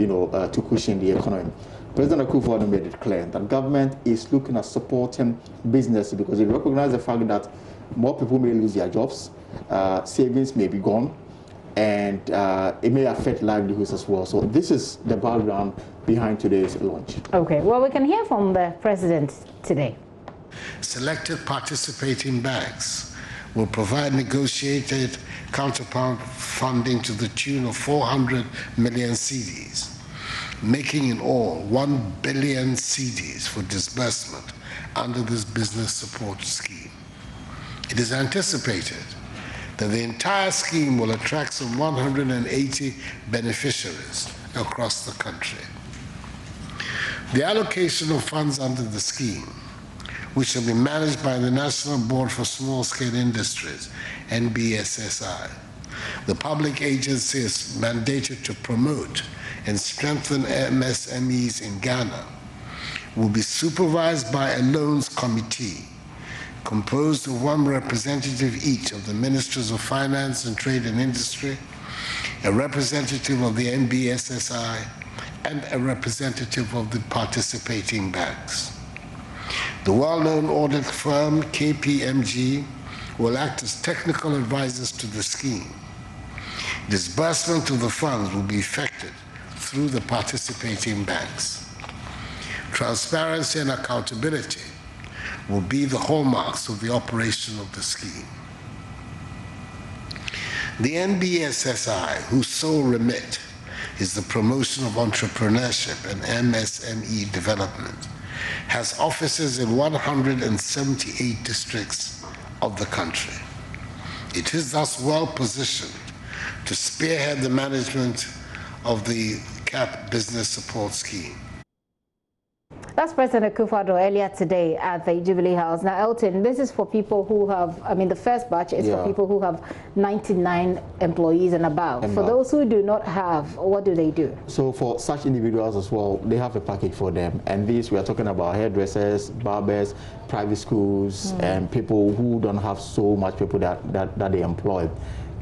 to cushion the economy. President Akufo-Addo made it clear that government is looking at supporting business because it recognizes the fact that more people may lose their jobs, savings may be gone, and it may affect livelihoods as well. So this is the background behind today's launch. Okay, well, we can hear from the president today. Selected participating banks will provide negotiated counterpart funding to the tune of 400 million cedis, making in all 1 billion cedis for disbursement under this business support scheme. It is anticipated that the entire scheme will attract some 180 beneficiaries across the country. The allocation of funds under the scheme, which shall be managed by the National Board for Small-Scale Industries, NBSSI, the public agency is mandated to promote and strengthen MSMEs in Ghana, will be supervised by a loans committee composed of 1 representative each of the Ministries of Finance and Trade and Industry, a representative of the NBSSI, and a representative of the participating banks. The well-known audit firm KPMG will act as technical advisors to the scheme. Disbursement of the funds will be effected through the participating banks. Transparency and accountability will be the hallmarks of the operation of the scheme. The NBSSI, whose sole remit is the promotion of entrepreneurship and MSME development, has offices in 178 districts of the country. It is thus well positioned to spearhead the management of the CAP business support scheme. That's President Akufo-Addo earlier today at the Jubilee House. Now, Elton, this is for people who have, the first batch is for people who have 99 employees and above. For those who do not have, what do they do? So for such individuals as well, they have a package for them. And these, we are talking about hairdressers, barbers, private schools, and people who don't have so much people that they employ.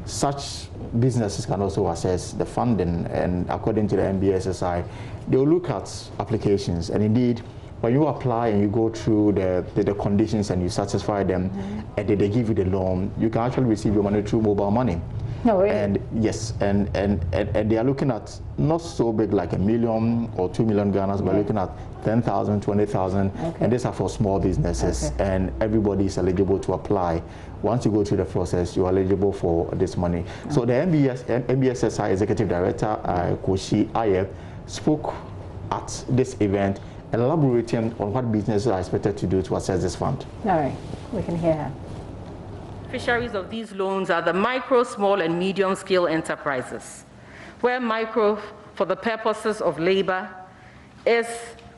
Such businesses can also access the funding, and according to the NBSSI, they'll look at applications, and indeed, when you apply and you go through the conditions and you satisfy them, and then they give you the loan, you can actually receive your money through mobile money. No, really? And yes, and they are looking at not so big like $1 million or 2 million Ghanas, but looking at 10,000, 20,000, and these are for small businesses, and everybody is eligible to apply. Once you go through the process, you are eligible for this money. So the MBSSI Executive Director, Koshi Ayev, spoke at this event and elaborating on what businesses are expected to do to access this fund. All right, we can hear her. Beneficiaries of these loans are the micro, small, and medium-scale enterprises, where micro, for the purposes of labor, is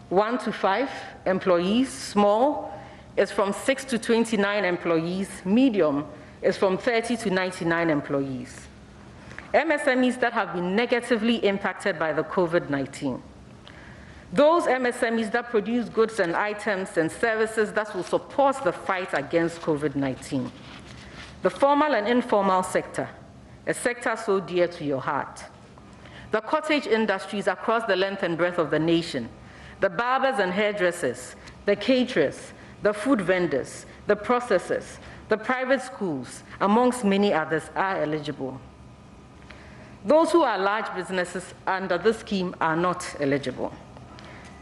1 to 5 employees, small is from 6 to 29 employees, medium is from 30 to 99 employees. MSMEs that have been negatively impacted by the COVID-19. Those MSMEs that produce goods and items and services that will support the fight against COVID-19. The formal and informal sector, a sector so dear to your heart. The cottage industries across the length and breadth of the nation, the barbers and hairdressers, the caterers, the food vendors, the processors, the private schools, amongst many others, are eligible. Those who are large businesses under this scheme are not eligible.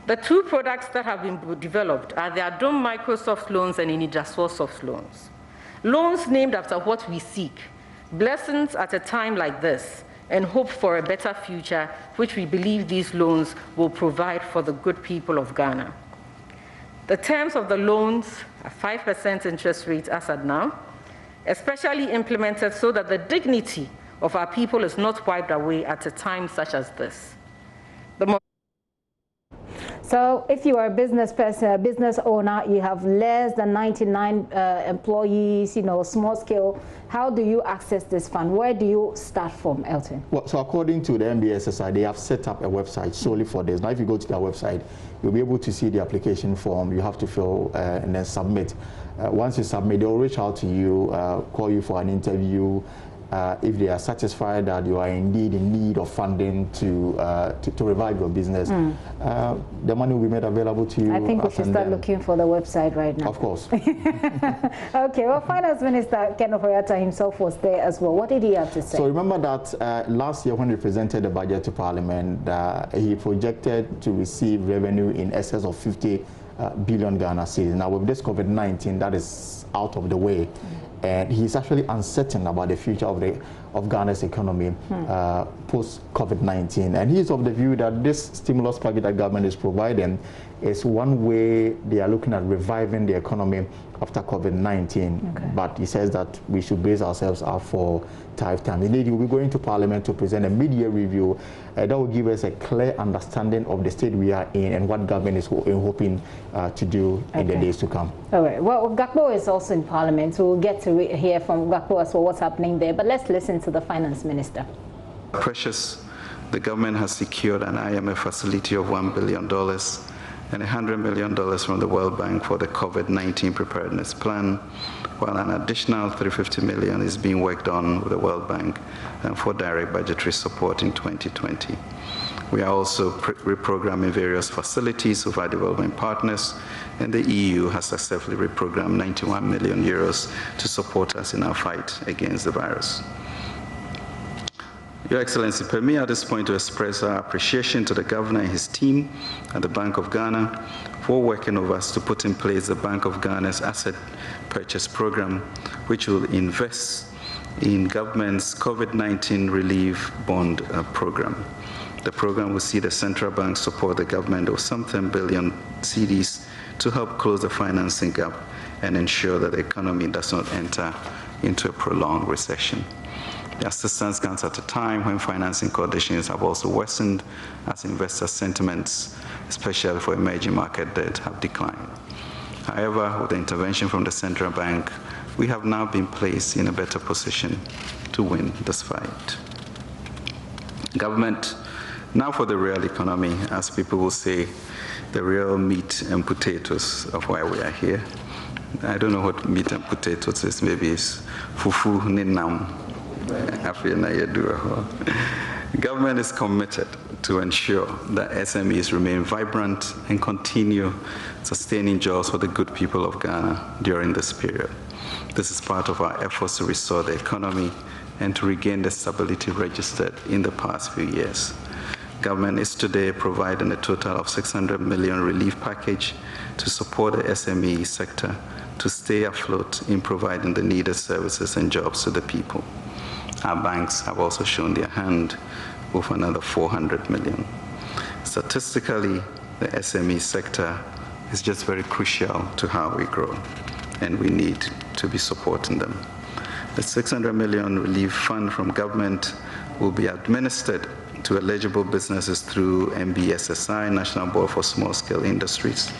The two products that have been developed are the Adom Microsoft loans and Inidaswa soft loans. Loans named after what we seek, blessings at a time like this, and hope for a better future, which we believe these loans will provide for the good people of Ghana. The terms of the loans are 5% interest rate as at now, especially implemented so that the dignity of our people is not wiped away at a time such as this. So if you are a business person, a business owner, you have less than 99 employees, small scale, how do you access this fund? Where do you start from, Elton? Well, so according to the MBSSI, they have set up a website solely for this. Now, if you go to their website, you'll be able to see the application form. You have to fill and then submit. Once you submit, they'll reach out to you, call you for an interview. If they are satisfied that you are indeed in need of funding to revive your business, the money will be made available to you. I think we should start looking for the website right now. Of course. Okay, well, Finance Minister Kenneth Oyata himself was there as well. What did he have to say? So remember that last year when he presented the budget to Parliament, he projected to receive revenue in excess of 50 billion Ghana cedis. Now with this COVID-19, that is out of the way. And he's actually uncertain about the future of Ghana's economy post-COVID-19. And he's of the view that this stimulus package that government is providing is one way they are looking at reviving the economy after COVID-19. Okay. But he says that we should brace ourselves up for tough times. Indeed, we'll be going to Parliament to present a mid-year review that will give us a clear understanding of the state we are in and what government is hoping to do in the days to come. All right. Well, Gakpo is also in Parliament, so we'll get to hear from Gakpo as well what's happening there. But let's listen to the Finance Minister. Precious, the government has secured an IMF facility of $1 billion and $100 million from the World Bank for the COVID-19 preparedness plan, while an additional $350 million is being worked on with the World Bank for direct budgetary support in 2020. We are also reprogramming various facilities with our development partners, and the EU has successfully reprogrammed 91 million euros to support us in our fight against the virus. Your Excellency, permit me at this point to express our appreciation to the Governor and his team at the Bank of Ghana for working with us to put in place the Bank of Ghana's Asset Purchase Program, which will invest in government's COVID-19 relief bond program. The program will see the central bank support the government with some 10 billion cedis to help close the financing gap and ensure that the economy does not enter into a prolonged recession. The assistance comes at a time when financing conditions have also worsened as investor sentiments, especially for emerging market debt, have declined. However, with the intervention from the central bank, we have now been placed in a better position to win this fight. Government, now for the real economy, as people will say, the real meat and potatoes of why we are here. I don't know what meat and potatoes is, maybe it's fufu ninam. Government is committed to ensure that SMEs remain vibrant and continue sustaining jobs for the good people of Ghana during this period. This is part of our efforts to restore the economy and to regain the stability registered in the past few years. Government is today providing a total of 600 million relief package to support the SME sector to stay afloat in providing the needed services and jobs to the people. Our banks have also shown their hand with another 400 million. Statistically, the SME sector is just very crucial to how we grow, and we need to be supporting them. The 600 million relief fund from government will be administered to eligible businesses through NBSSI, National Board for Small Scale Industries.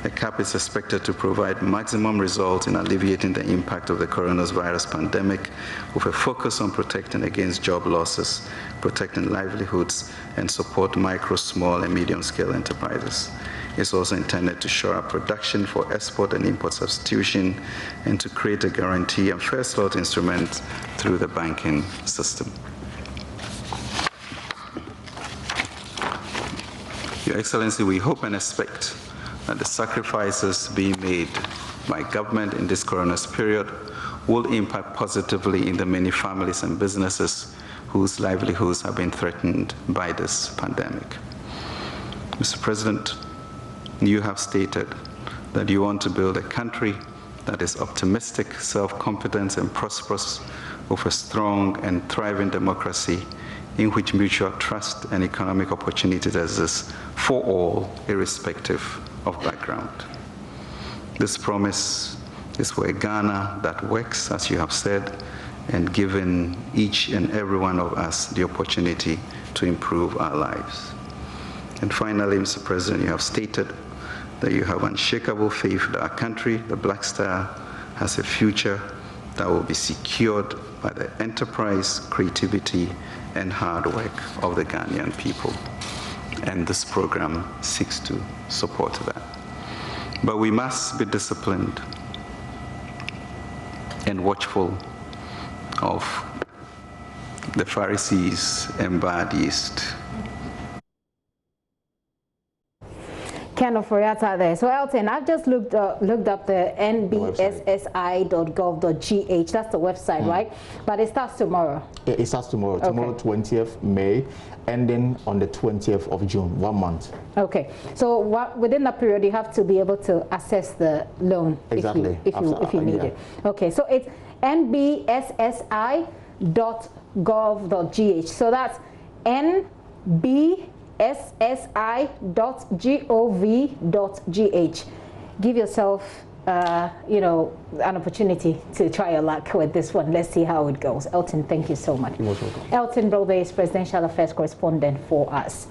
The cap is expected to provide maximum results in alleviating the impact of the coronavirus pandemic, with a focus on protecting against job losses, protecting livelihoods, and support micro, small, and medium-scale enterprises. It's also intended to shore up production for export and import substitution and to create a guarantee and fair slot instrument through the banking system. Your Excellency, we hope and expect that the sacrifices being made by government in this coronavirus period will impact positively in the many families and businesses whose livelihoods have been threatened by this pandemic. Mr. President, you have stated that you want to build a country that is optimistic, self-confident, and prosperous, with a strong and thriving democracy in which mutual trust and economic opportunities exist for all, irrespective of background. This promise is for a Ghana that works, as you have said, and given each and every one of us the opportunity to improve our lives. And finally, Mr. President, you have stated that you have unshakable faith that our country, the Black Star, has a future that will be secured by the enterprise, creativity, and hard work of the Ghanaian people. And this program seeks to support that. But we must be disciplined and watchful of the Pharisees and bad yeast. Kind of Foriata there. So Elton, I've just looked up the nbssi.gov.gh. That's the website, right? But it starts tomorrow. It starts tomorrow. Okay. Tomorrow, 20th May, ending on the 20th of June, 1 month. Okay. So within that period, you have to be able to access the loan if you need it. Okay. So it's nbssi.gov.gh. So that's nbssi.gov.gh. Give yourself, an opportunity to try your luck with this one. Let's see how it goes. Elton, thank you so much. You're most welcome. Elton Brobe is Presidential Affairs Correspondent for us.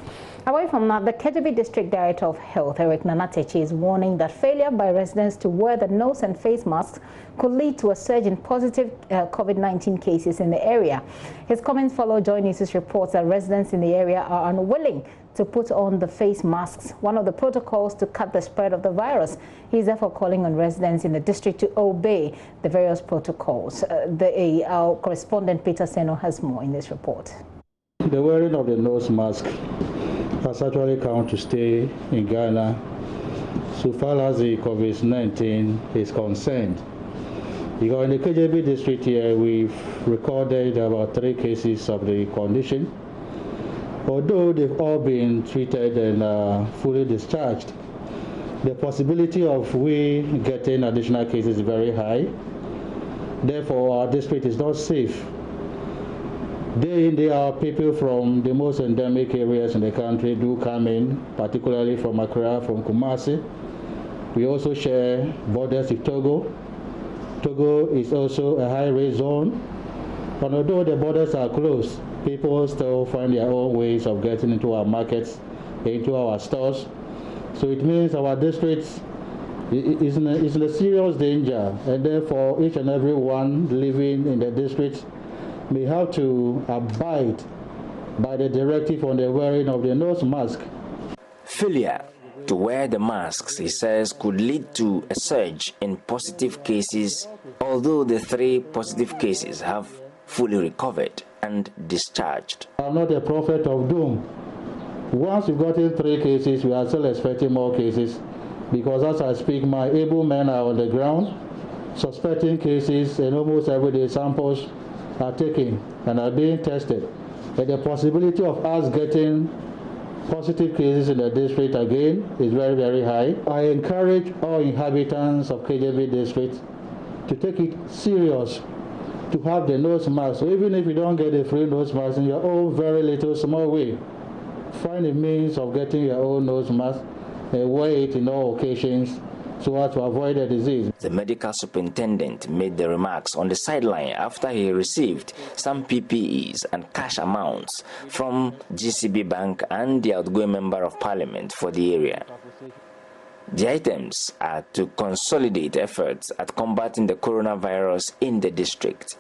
Away from that, the KJB District Director of Health, Eric Nanatechi, is warning that failure by residents to wear the nose and face masks could lead to a surge in positive COVID-19 cases in the area. His comments follow JoyNews' reports that residents in the area are unwilling to put on the face masks, one of the protocols to cut the spread of the virus. He is therefore calling on residents in the district to obey the various protocols. Our correspondent Peter Seno has more in this report. The wearing of the nose mask has actually come to stay in Ghana so far as the COVID-19 is concerned. Because in the KJB district here, we've recorded about 3 cases of the condition. Although they've all been treated and fully discharged, the possibility of we getting additional cases is very high. Therefore, our district is not safe. Day in, day out, people from the most endemic areas in the country do come in, particularly from Accra, from Kumasi. We also share borders with Togo. Togo is also a high-risk zone. And although the borders are closed, people still find their own ways of getting into our markets, into our stores. So it means our district is in a serious danger, and therefore each and every one living in the district may have to abide by the directive on the wearing of the nose mask. Failure to wear the masks, he says, could lead to a surge in positive cases, although the 3 positive cases have fully recovered and discharged. I'm not a prophet of doom. Once we've gotten 3 cases, we are still expecting more cases, because as I speak, my able men are on the ground, suspecting cases, and almost everyday samples are taken and are being tested, but the possibility of us getting positive cases in the district again is very, very high. I encourage all inhabitants of KJB district to take it serious, to have the nose mask. So even if you don't get a free nose mask in your own very little small way, find a means of getting your own nose mask and wear it in all occasions so as to avoid the disease. The medical superintendent made the remarks on the sideline after he received some PPEs and cash amounts from GCB Bank and the outgoing member of parliament for the area. The items are to consolidate efforts at combating the coronavirus in the district.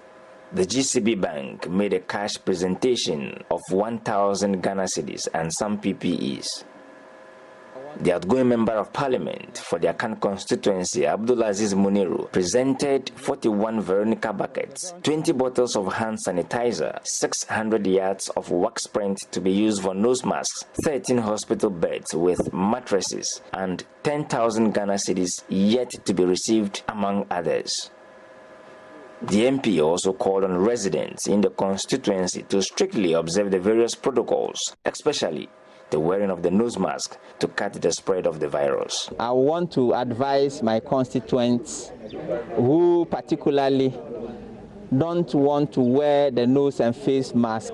The GCB Bank made a cash presentation of 1,000 Ghana cedis and some PPEs. The outgoing member of parliament for the Akan constituency, Abdulaziz Muniru, presented 41 Veronica buckets, 20 bottles of hand sanitizer, 600 yards of wax print to be used for nose masks, 13 hospital beds with mattresses, and 10,000 Ghana cedis yet to be received, among others. The MP also called on residents in the constituency to strictly observe the various protocols, especially the wearing of the nose mask to cut the spread of the virus. I want to advise my constituents who particularly don't want to wear the nose and face mask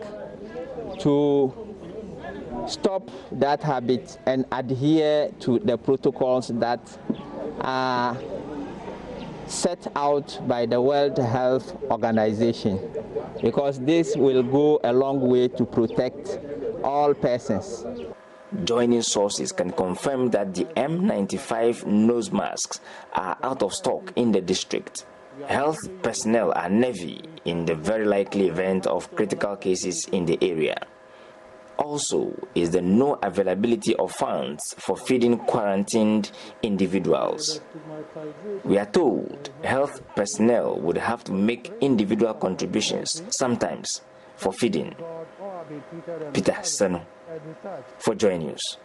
to stop that habit and adhere to the protocols that are set out by the World Health Organization, because this will go a long way to protect all persons. JoyNews sources can confirm that the M95 nose masks are out of stock in the district. Health personnel are navy in the very likely event of critical cases in the area. Also is the no availability of funds for feeding quarantined individuals. We are told health personnel would have to make individual contributions, sometimes for feeding. Peter Sanu for JoyNews.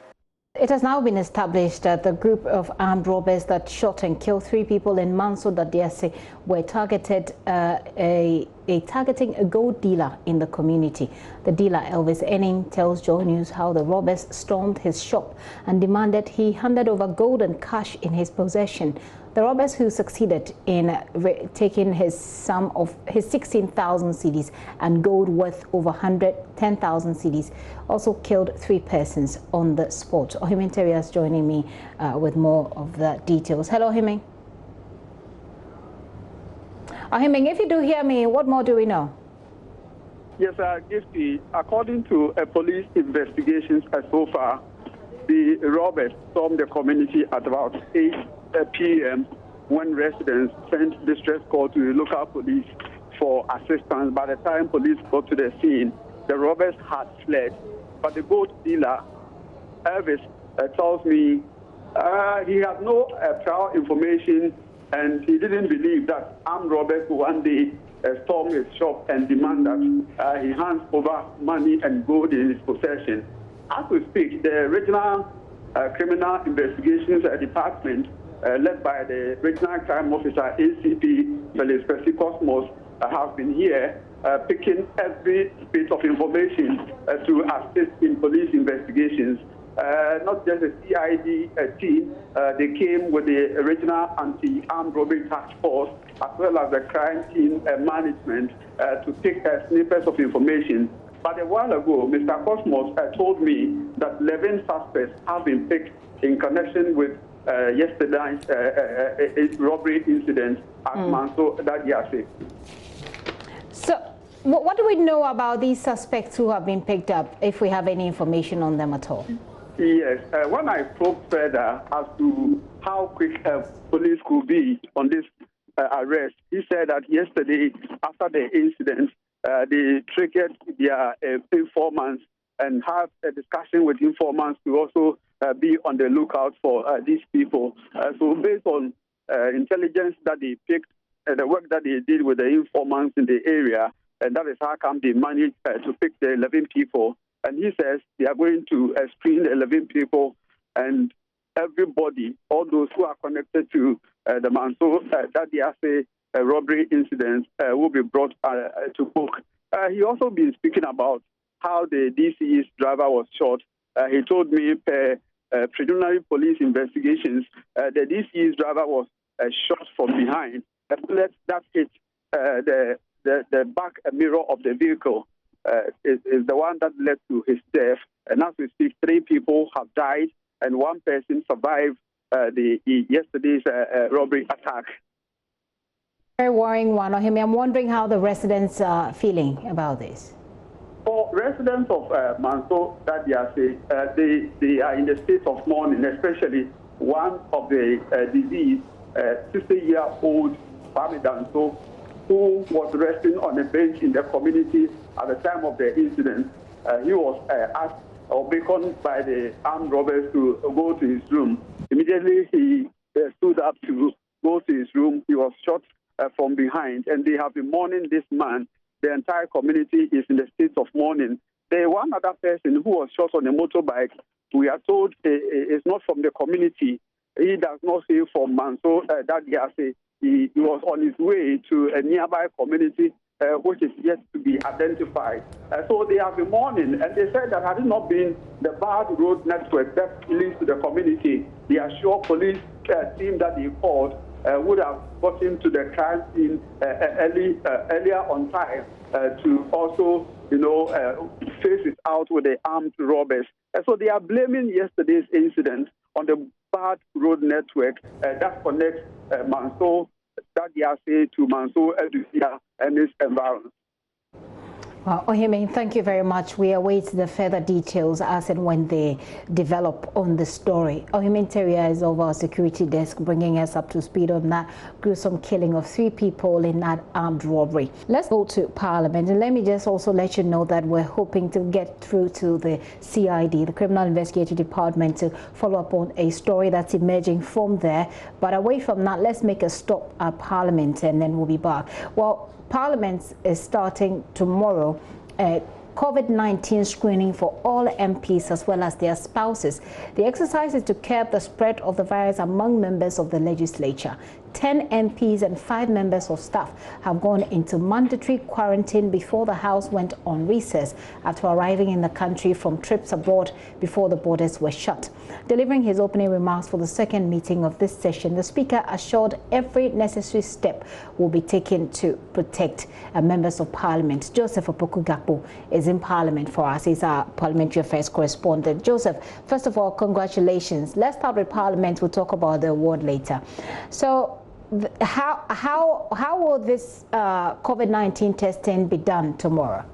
It has now been established that the group of armed robbers that shot and killed 3 people in Manso Dadiase were targeting a gold dealer in the community. The dealer, Elvis Enning, tells JoyNews how the robbers stormed his shop and demanded he handed over gold and cash in his possession. The robbers, who succeeded in taking his sum of his 16,000 cedis and gold worth over 110,000 cedis, also killed 3 persons on the spot. Ohiming Terry is joining me with more of the details. Hello, Ohiming. Ohiming, if you do hear me, what more do we know? Yes, Gifty, according to a police investigation so far, the robbers stormed the community at about 8 p.m. when residents sent distress call to the local police for assistance. By the time police got to the scene, the robbers had fled. But the gold dealer, Elvis, tells me he had no prior information, and he didn't believe that armed robbers would one day storm his shop and demand that he hands over money and gold in his possession. As we speak, the Regional Criminal Investigations Department, led by the Regional Crime Officer, ACP Felix Percy Cosmos, have been here picking every bit of information to assist in police investigations. Not just the CID team, they came with the Regional Anti-Armed Robbery Task Force, as well as the crime team management, to pick snippets of information. But a while ago, Mr. Cosmos told me that 11 suspects have been picked in connection with yesterday's robbery incident at Manso Dadiase. So, what do we know about these suspects who have been picked up, if we have any information on them at all? Yes, when I probed further as to how quick police could be on this arrest, he said that yesterday, after the incident, they triggered their informants and have a discussion with informants to also be on the lookout for these people. So based on intelligence that they picked, the work that they did with the informants in the area, and that is how come they managed to pick the 11 people. And he says they are going to screen the 11 people, and everybody, all those who are connected to the Manso Dadiase robbery incidents will be brought to book. He also been speaking about how the DCE's driver was shot. He told me preliminary police investigations, the DCE's driver was shot from behind. A bullet that hit the back mirror of the vehicle is the one that led to his death. And as we speak, 3 people have died and 1 person survived yesterday's robbery attack. Very worrying one. I'm wondering how the residents are feeling about this. For residents of Manso, that they are in the state of mourning, especially one of the deceased, 60-year-old Kwame Danso, who was resting on a bench in the community at the time of the incident. He was asked or beckoned by the armed robbers to go to his room. Immediately, he stood up to go to his room. He was shot from behind, and they have been mourning this man. The entire community is in the state of mourning. The one other person who was shot on a motorbike, we are told is not from the community. He does not hail from Manso. He was on his way to a nearby community which is yet to be identified. So they have been mourning, and they said that had it not been the bad road network that leads to the community, they are sure police team that they called would have got him to the crime scene earlier on time to also, face it out with the armed robbers. So they are blaming yesterday's incident on the bad road network that connects Manso, Dadiase to Manso, Edusia, and its environment. Well, Ohime, thank you very much. We await the further details as and when they develop on the story. Ohime Teria is over our security desk, bringing us up to speed on that gruesome killing of 3 people in that armed robbery. Let's go to Parliament, and let me just also let you know that we're hoping to get through to the CID, the Criminal Investigative Department, to follow up on a story that's emerging from there. But away from that, let's make a stop at Parliament, and then we'll be back. Well, Parliament is starting tomorrow COVID-19 screening for all MPs as well as their spouses. The exercise is to curb the spread of the virus among members of the legislature. 10 MPs and 5 members of staff have gone into mandatory quarantine before the House went on recess after arriving in the country from trips abroad before the borders were shut. Delivering his opening remarks for the second meeting of this session, the Speaker assured every necessary step will be taken to protect members of Parliament. Joseph Opoku-Gakpo is in Parliament for us. He's our Parliamentary Affairs correspondent. Joseph, first of all, congratulations. Let's start with Parliament. We'll talk about the award later. So, how will this COVID-19 testing be done tomorrow?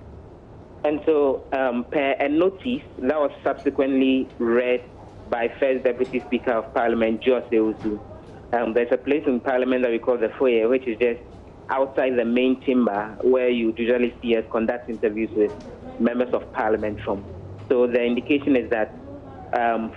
And so, per a notice that was subsequently read by First Deputy Speaker of Parliament, Jose Usu, there's a place in Parliament that we call the foyer, which is just outside the main chamber where you usually see us conduct interviews with members of Parliament from. So the indication is that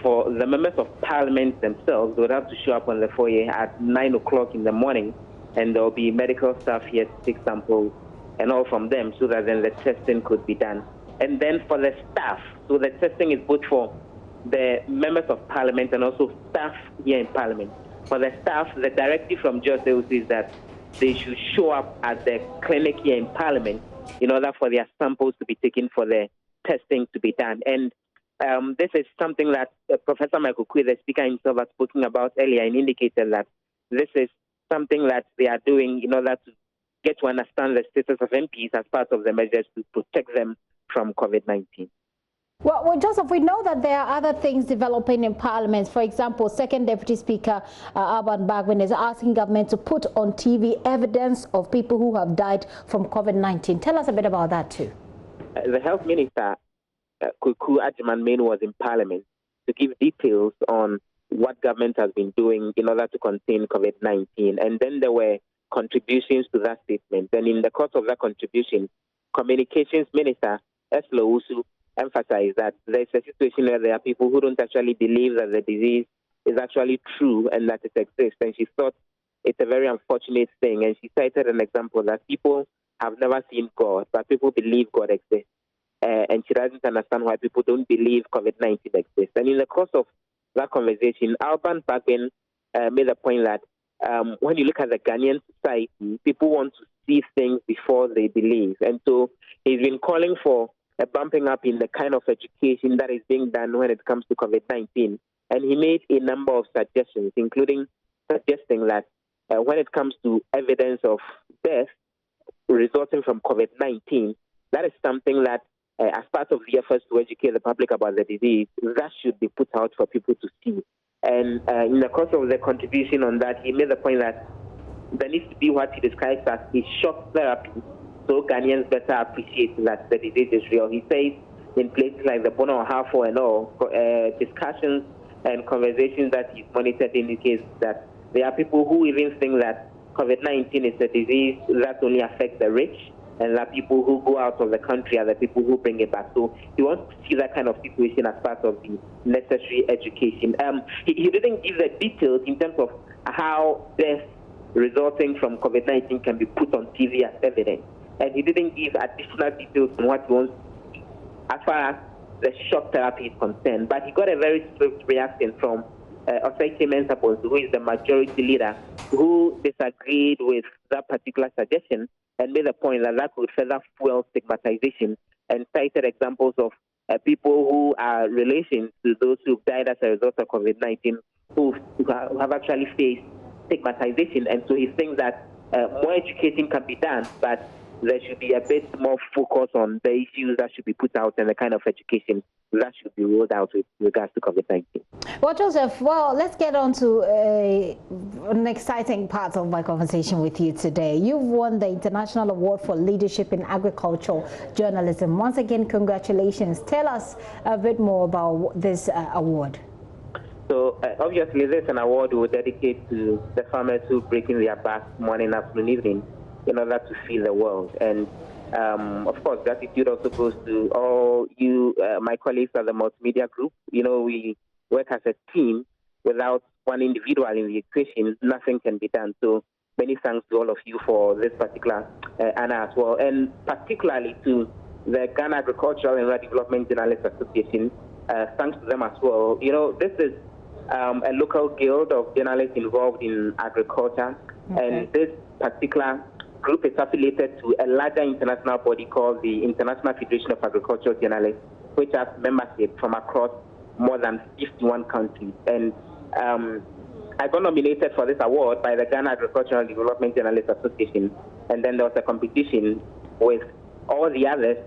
for the members of Parliament themselves, they would have to show up on the foyer at 9 o'clock in the morning, and there will be medical staff here to take samples and all from them so that then the testing could be done. And then for the staff, so the testing is both for the members of Parliament and also staff here in Parliament. For the staff, the directive from Jose is that they should show up at the clinic here in Parliament in order for their samples to be taken for the testing to be done. And this is something that Professor Michael Kui, the Speaker himself, has spoken about earlier and indicated that this is something that they are doing in order to get to understand the status of MPs as part of the measures to protect them from COVID-19. Well, Joseph, we know that there are other things developing in Parliament. For example, Second Deputy Speaker Alban Bagwin is asking government to put on TV evidence of people who have died from COVID-19. Tell us a bit about that too. The Health Minister, Kuku Ajiman, was in Parliament to give details on what government has been doing in order to contain COVID-19. And then there were contributions to that statement. And in the course of that contribution, Communications Minister Eslo Usu emphasized that there's a situation where there are people who don't actually believe that the disease is actually true and that it exists. And she thought it's a very unfortunate thing. And she cited an example that people have never seen God, but people believe God exists. And she doesn't understand why people don't believe COVID-19 exists. And in the course of that conversation, Alban Bagwin made a point that when you look at the Ghanaian society, people want to see things before they believe. And so he's been calling for a bumping up in the kind of education that is being done when it comes to COVID-19. And he made a number of suggestions, including suggesting that when it comes to evidence of death resulting from COVID-19, that is something that, as part of the efforts to educate the public about the disease, that should be put out for people to see. And in the course of the contribution on that, he made the point that there needs to be what he describes as a shock therapy, so Ghanaians better appreciate that the disease is real. He says in places like the Bono Hafo and all, discussions and conversations that he's monitored indicates that there are people who even think that COVID-19 is a disease that only affects the rich, and that people who go out of the country are the people who bring it back. So he wants to see that kind of situation as part of the necessary education. He didn't give the details in terms of how death resulting from COVID-19 can be put on TV as evidence. And he didn't give additional details on what he wants to see as far as the shock therapy is concerned. But he got a very swift reaction from Osei Mensah, who is the majority leader, who disagreed with that particular suggestion and made the point that that would further fuel stigmatization, and cited examples of people who are relations to those who've died as a result of COVID-19 who have actually faced stigmatization. And so he thinks that more educating can be done, but there should be a bit more focus on the issues that should be put out and the kind of education that should be rolled out with regards to COVID-19. Well, Joseph, let's get on to an exciting part of my conversation with you today. You've won the International Award for Leadership in Agricultural Journalism. Once again, congratulations. Tell us a bit more about this award. So, obviously, this is an award we dedicate to the farmers who break in their backs morning, afternoon, evening, in order to feed the world. And of course, gratitude also goes to all you, my colleagues at the multimedia group. You know, we work as a team. Without one individual in the equation, nothing can be done. So many thanks to all of you for this particular honor as well, and particularly to the Ghana Agricultural and Rural Development Journalists Association. Thanks to them as well. You know, this is a local guild of journalists involved in agriculture, and this particular group is affiliated to a larger international body called the International Federation of Agricultural Journalists, which has membership from across more than 51 countries. And I got nominated for this award by the Ghana Agricultural and Development Journalists Association, and then there was a competition with all the others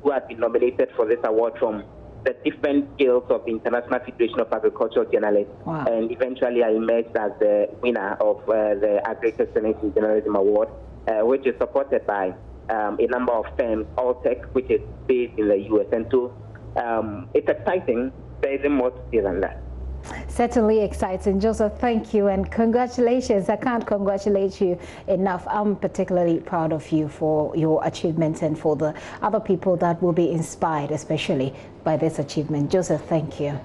who had been nominated for this award from the different guilds of the International Federation of Agricultural Journalists. Wow. And eventually I emerged as the winner of the Agri-Excellence in Journalism Award, which is supported by a number of firms, Alltech, which is based in the US. And so it's exciting. There isn't more to say than that. Certainly exciting. Joseph, thank you and congratulations. I can't congratulate you enough. I'm particularly proud of you for your achievements and for the other people that will be inspired, especially by this achievement. Joseph, thank you.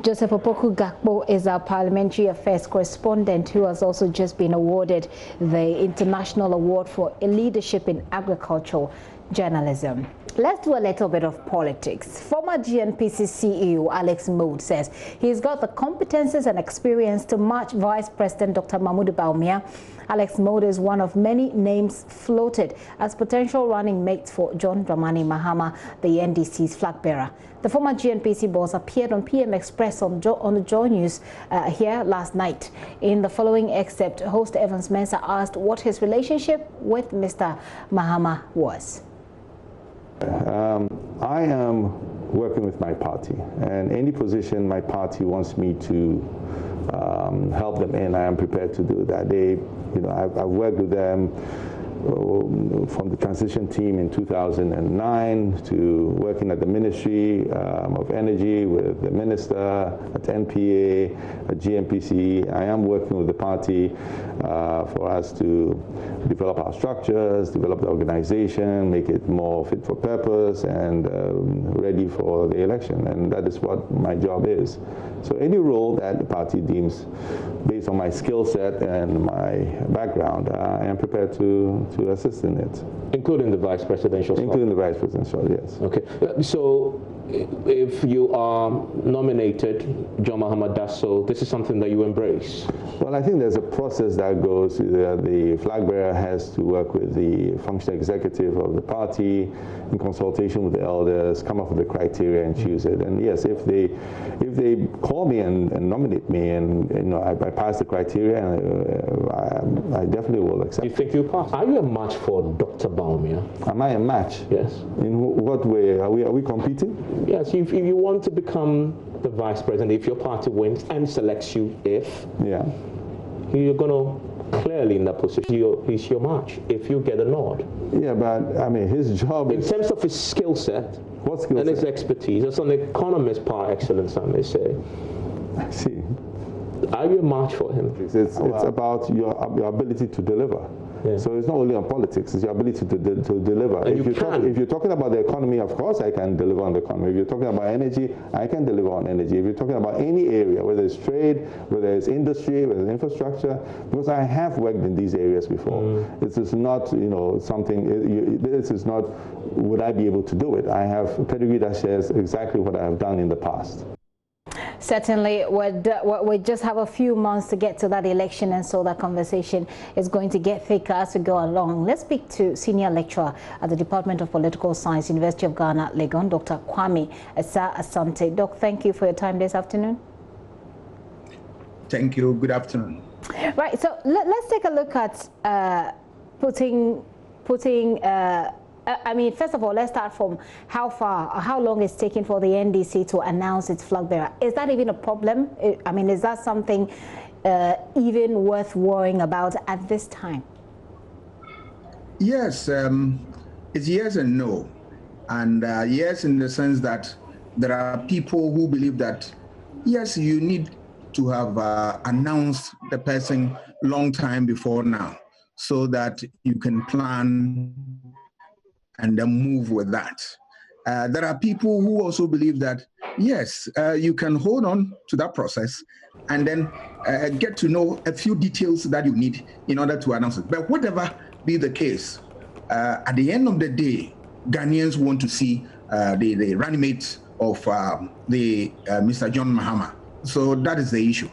Joseph Opoku Gakpo is our parliamentary affairs correspondent who has also just been awarded the International Award for Leadership in Agricultural Journalism. Let's do a little bit of politics. Former GNPC CEO Alex Mode says he's got the competences and experience to match Vice President Dr. Mahmoud Bawumia. Alex Mode is one of many names floated as potential running mates for John Dramani Mahama, the NDC's flag bearer. The former GNPC boss appeared on PM Express on the JoyNews here last night. In the following excerpt, host Evans Mensah asked what his relationship with Mr. Mahama was. I am working with my party, and any position my party wants me to help them in, I am prepared to do that. I've worked with them from the transition team in 2009 to working at the Ministry of Energy with the minister at NPA, at GNPC. I am working with the party for us to develop our structures, develop the organization, make it more fit for purpose and ready for the election. And that is what my job is. So any role that the party deems based on my skill set and my background, I am prepared to assist in it. Including the vice presidential spot? Including the vice presidential, yes. Okay. So if you are nominated, John Mahama does so, this is something that you embrace? Well, I think there's a process that goes. The flag bearer has to work with the functional executive of the party in consultation with the elders, come up with the criteria and choose it. And yes, if they call me and nominate me, and I pass the criteria, I definitely will accept. You think you pass? Are you a match for Dr. Bawumia? Am I a match? Yes. In what way? Are we competing? Yes. If you want to become the vice president, if your party wins and selects you, you're going to clearly in that position. He's your match if you get a nod. Yeah, but I mean, his job in terms of his skill set, what skill and set? his expertise, it's an economist par excellence, I may say. I see. Are you a match for him? It's about your ability to deliver. Yeah. So it's not only on politics, it's your ability to deliver. And if you're talking about the economy, of course I can deliver on the economy. If you're talking about energy, I can deliver on energy. If you're talking about any area, whether it's trade, whether it's industry, whether it's infrastructure, because I have worked in these areas before. This is not, something, this is not, would I be able to do it? I have a pedigree that shares exactly what I have done in the past. Certainly, we just have a few months to get to that election, and so that conversation is going to get thicker as we go along. Let's speak to senior lecturer at the Department of Political Science, University of Ghana, Legon, Dr. Kwame Asante. Doc, thank you for your time this afternoon. Thank you. Good afternoon. Right. So let's take a look at putting. I mean, first of all, let's start from how long it's taken for the NDC to announce its flag bearer. Is that even a problem? I mean, is that something even worth worrying about at this time? Yes, it's yes and no. And yes, in the sense that there are people who believe that, yes, you need to have announced the person long time before now so that you can plan and then move with that. There are people who also believe that, yes, you can hold on to that process and then get to know a few details that you need in order to announce it. But whatever be the case, at the end of the day, Ghanaians want to see the running mate of Mr. John Mahama. So that is the issue.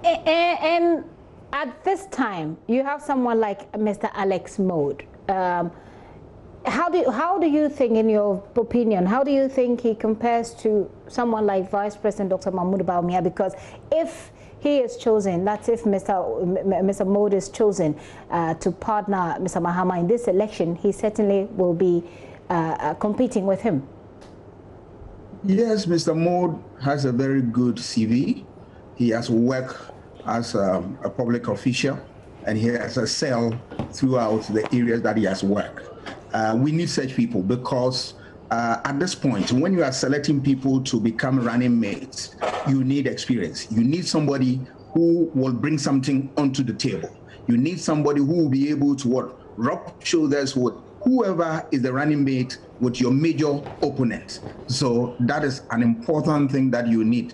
And at this time, you have someone like Mr. Alex Mode. How do you think, in your opinion, how do you think he compares to someone like Vice President Dr. Mahmoud Bawumia? Because if he is chosen, that's if Mr. Mode is chosen to partner Mr. Mahama in this election, he certainly will be competing with him. Yes, Mr. Mode has a very good CV. He has worked as a public official, and he has excelled throughout the areas that he has worked. We need such people because at this point, when you are selecting people to become running mates, you need experience. You need somebody who will bring something onto the table. You need somebody who will be able to rub shoulders with whoever is the running mate with your major opponent. So that is an important thing that you need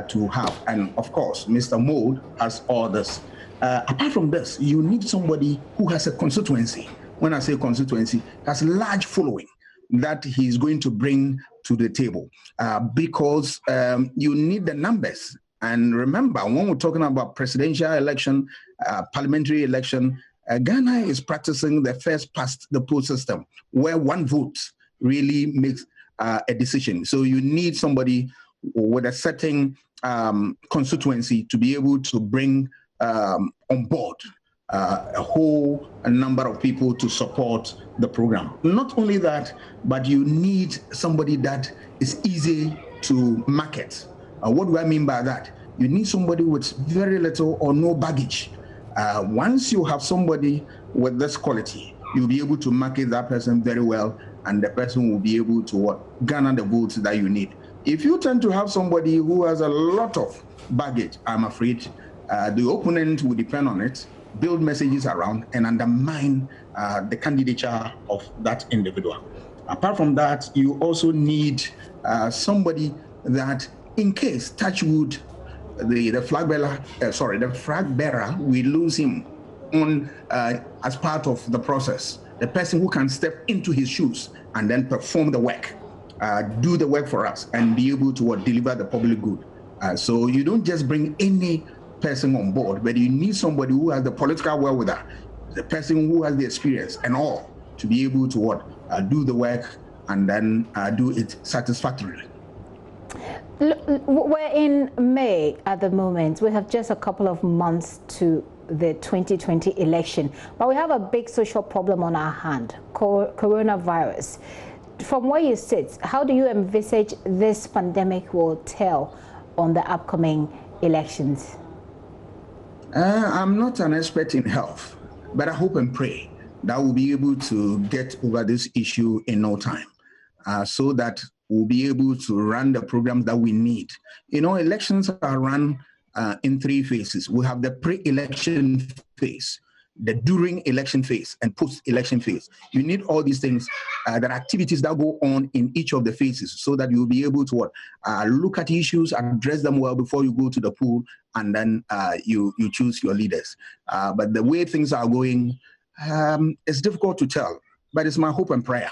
to have. And of course, Mr. Mode has all this. Apart from this, you need somebody who has a constituency. When I say constituency, has a large following that he's going to bring to the table because you need the numbers. And remember, when we're talking about presidential election, parliamentary election, Ghana is practicing the first past the post system where one vote really makes a decision. So you need somebody with a certain constituency to be able to bring on board a whole number of people to support the program. Not only that, but you need somebody that is easy to market. What do I mean by that? You need somebody with very little or no baggage. Once you have somebody with this quality, you'll be able to market that person very well, and the person will be able to garner the votes that you need. If you tend to have somebody who has a lot of baggage, I'm afraid the opponent will depend on it, build messages around, and undermine the candidature of that individual. Apart from that, you also need somebody that, in case, touch wood, the flag bearer, we lose him on as part of the process. The person who can step into his shoes and then perform the work. do the work for us and be able to deliver the public good. So you don't just bring any person on board, but you need somebody who has the political wherewithal, the person who has the experience and all to be able to do the work and then do it satisfactorily. We're in May at the moment. We have just a couple of months to the 2020 election, but we have a big social problem on our hand, coronavirus. From where you sit, how do you envisage this pandemic will tell on the upcoming elections? I'm not an expert in health, but I hope and pray that we'll be able to get over this issue in no time, so that we'll be able to run the programs that we need. You know, elections are run in 3 phases. We have the pre-election phase, the during election phase, and post-election phase. You need all these things, there are activities that go on in each of the phases so that you'll be able to look at issues and address them well before you go to the pool, and then you choose your leaders. But the way things are going, it's difficult to tell, but it's my hope and prayer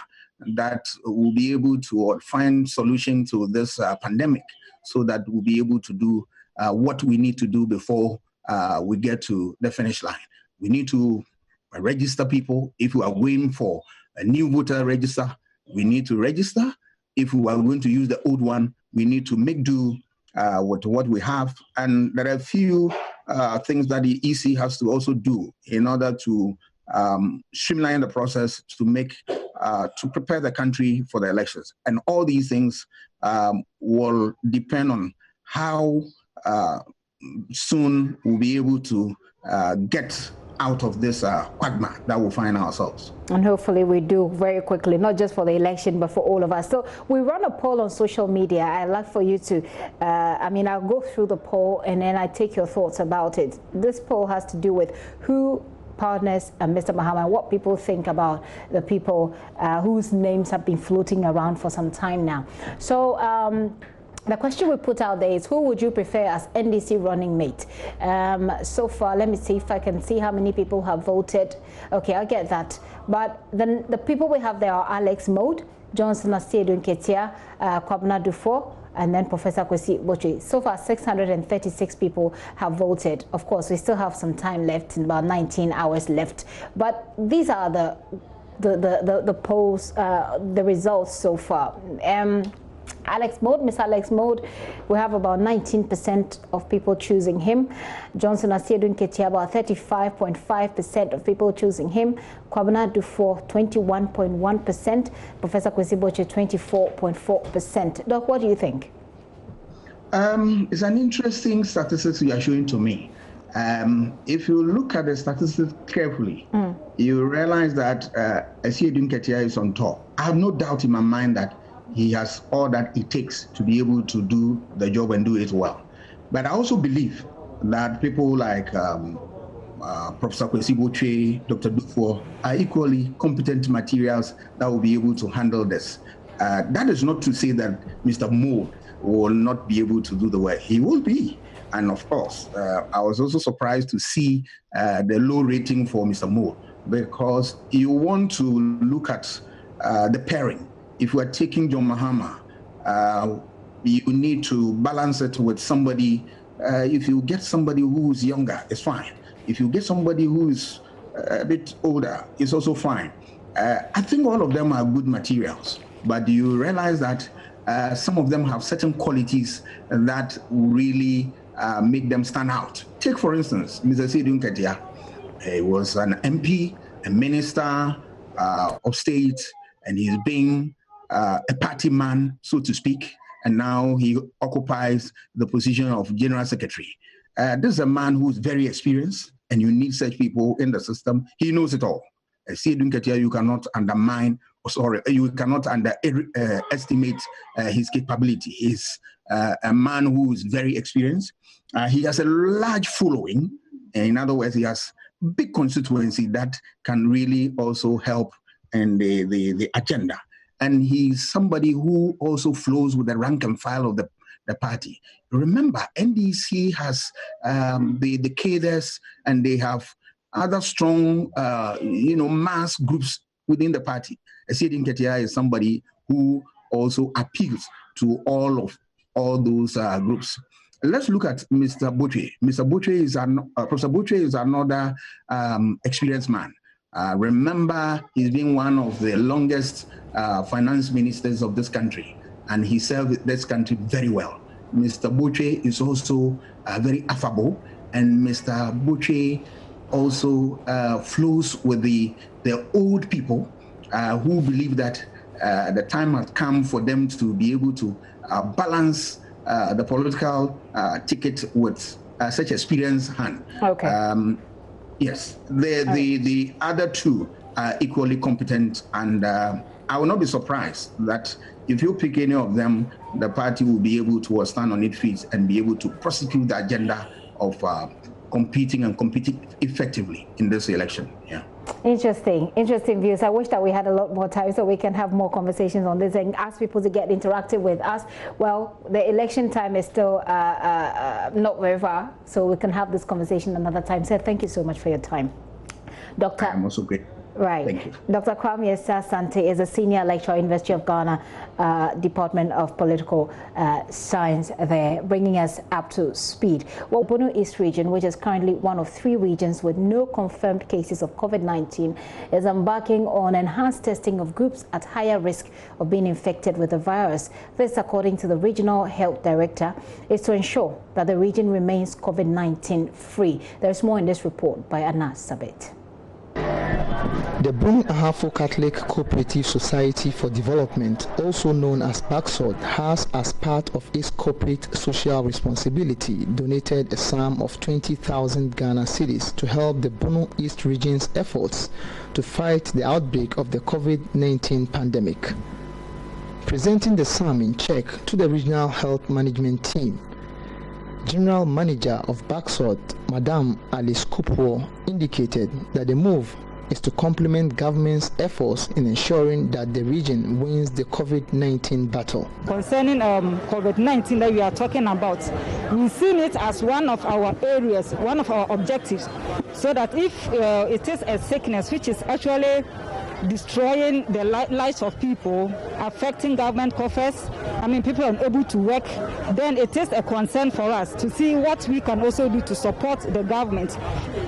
that we'll be able to find solution to this pandemic so that we'll be able to do what we need to do before we get to the finish line. We need to register people. If we are going for a new voter register, we need to register. If we are going to use the old one, we need to make do with what we have. And there are a few things that the EC has to also do in order to streamline the process to prepare the country for the elections. And all these things will depend on how soon we'll be able to get out of this quagmire that we find ourselves. And hopefully we do very quickly, not just for the election, but for all of us. So we run a poll on social media. I'd like for you to, I'll go through the poll and then I take your thoughts about it. This poll has to do with who partners and Mr. Mahama, what people think about the people whose names have been floating around for some time now. So the question we put out there is, who would you prefer as NDC running mate? So far, let me see if I can see how many people have voted. Okay, I'll get that. But then the people we have there are Alex Mode, Johnson Asiedu Nketia, Kwabena Dufo, and then Professor Kwesi Boche. So far, 636 people have voted. Of course, we still have some time left, about 19 hours left. But these are the polls, the results so far. Miss Alex Mode, we have about 19% of people choosing him. Johnson Asiedu Nketia, about 35.5% of people choosing him. Kwabena Dufo, 21.1%. Professor Kwesi Boche, 24.4%. Doc, what do you think? It's an interesting statistics you are showing to me. If you look at the statistics carefully, you realize that Asiedu Nketia is on top. I have no doubt in my mind that he has all that it takes to be able to do the job and do it well. But I also believe that people like Professor Kwesi Boche, Dr. Dufo are equally competent materials that will be able to handle this. That is not to say that Mr. Mo will not be able to do the work. He will be. And of course, I was also surprised to see the low rating for Mr. Mo, because you want to look at the pairing. If you are taking John Mahama, you need to balance it with somebody. If you get somebody who's younger, it's fine. If you get somebody who's a bit older, it's also fine. I think all of them are good materials, but you realize that some of them have certain qualities that really make them stand out. Take, for instance, Mr. Asiedu Nketia. He was an MP, a minister of state, and he's been a party man, so to speak, and now he occupies the position of General Secretary. This is a man who's very experienced, and you need such people in the system. He knows it all. Asiedu Nketia, you cannot you cannot underestimate his capability. He's a man who is very experienced. He has a large following. In other words, he has big constituency that can really also help in the agenda. And he's somebody who also flows with the rank and file of the party. Remember, NDC has the cadres, and they have other strong, mass groups within the party. Asiedu Nketia is somebody who also appeals to all those groups. Let's look at Mr. Botwe. Mr. Botwe is Professor Botwe is another experienced man. Remember, he's been one of the longest finance ministers of this country, and he served this country very well. Mr. Botwe is also very affable, and Mr. Botwe also flows with the old people who believe that the time has come for them to be able to balance the political ticket with such experienced hand. Okay. Yes, the other two are equally competent, and I will not be surprised that if you pick any of them, the party will be able to stand on its feet and be able to prosecute the agenda of competing effectively in this election. Yeah. Interesting views. I wish that we had a lot more time so we can have more conversations on this and ask people to get interactive with us. Well, the election time is still not very far, so we can have this conversation another time. So thank you so much for your time. Doctor. I'm also great. Right. Thank you. Dr. Kwame Sante is a senior lecturer at University of Ghana, Department of Political Science there, bringing us up to speed. Well, Bono East region, which is currently one of 3 regions with no confirmed cases of COVID-19, is embarking on enhanced testing of groups at higher risk of being infected with the virus. This, according to the regional health director, is to ensure that the region remains COVID-19 free. There's more in this report by Anna Sabit. The Bono Ahafo Catholic Cooperative Society for Development, also known as BACSOD, has, as part of its corporate social responsibility, donated a sum of 20,000 Ghana cedis to help the Bono East region's efforts to fight the outbreak of the COVID-19 pandemic. Presenting the sum in check to the regional health management team, General Manager of BACSOD, Madame Alice Kupo, indicated that the move is to complement government's efforts in ensuring that the region wins the COVID-19 battle. Concerning COVID-19 that we are talking about, we've seen it as one of our areas, one of our objectives, so that if it is a sickness which is actually destroying the lives of people, affecting government coffers, people are unable to work, then it is a concern for us to see what we can also do to support the government.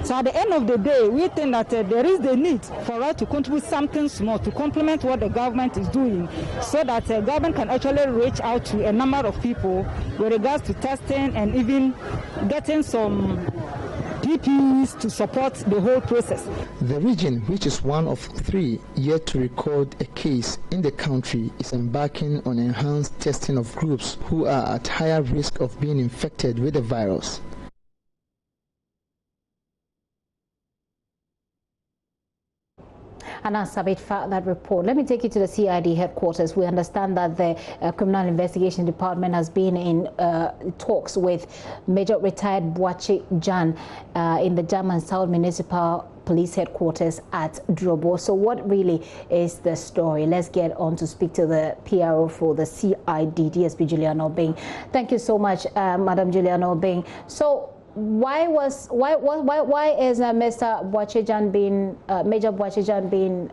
So at the end of the day, we think that there is the need for us to contribute something small to complement what the government is doing, so that the government can actually reach out to a number of people with regards to testing and even getting some PPEs to support the whole process. The region, which is one of 3 yet to record a case in the country, is embarking on enhanced testing of groups who are at higher risk of being infected with the virus. Anna Sabit for that report. Let me take you to the CID headquarters. We understand that the Criminal Investigation Department has been in talks with Major Retired Boache Jan in the German South Municipal Police Headquarters at Drobo. So what really is the story? Let's get on to speak to the PRO for the CID, DSP Juliana Obeng. Thank you so much, Madam Juliana Obeng. So why is Mr. Boachejan being Major Boachejan being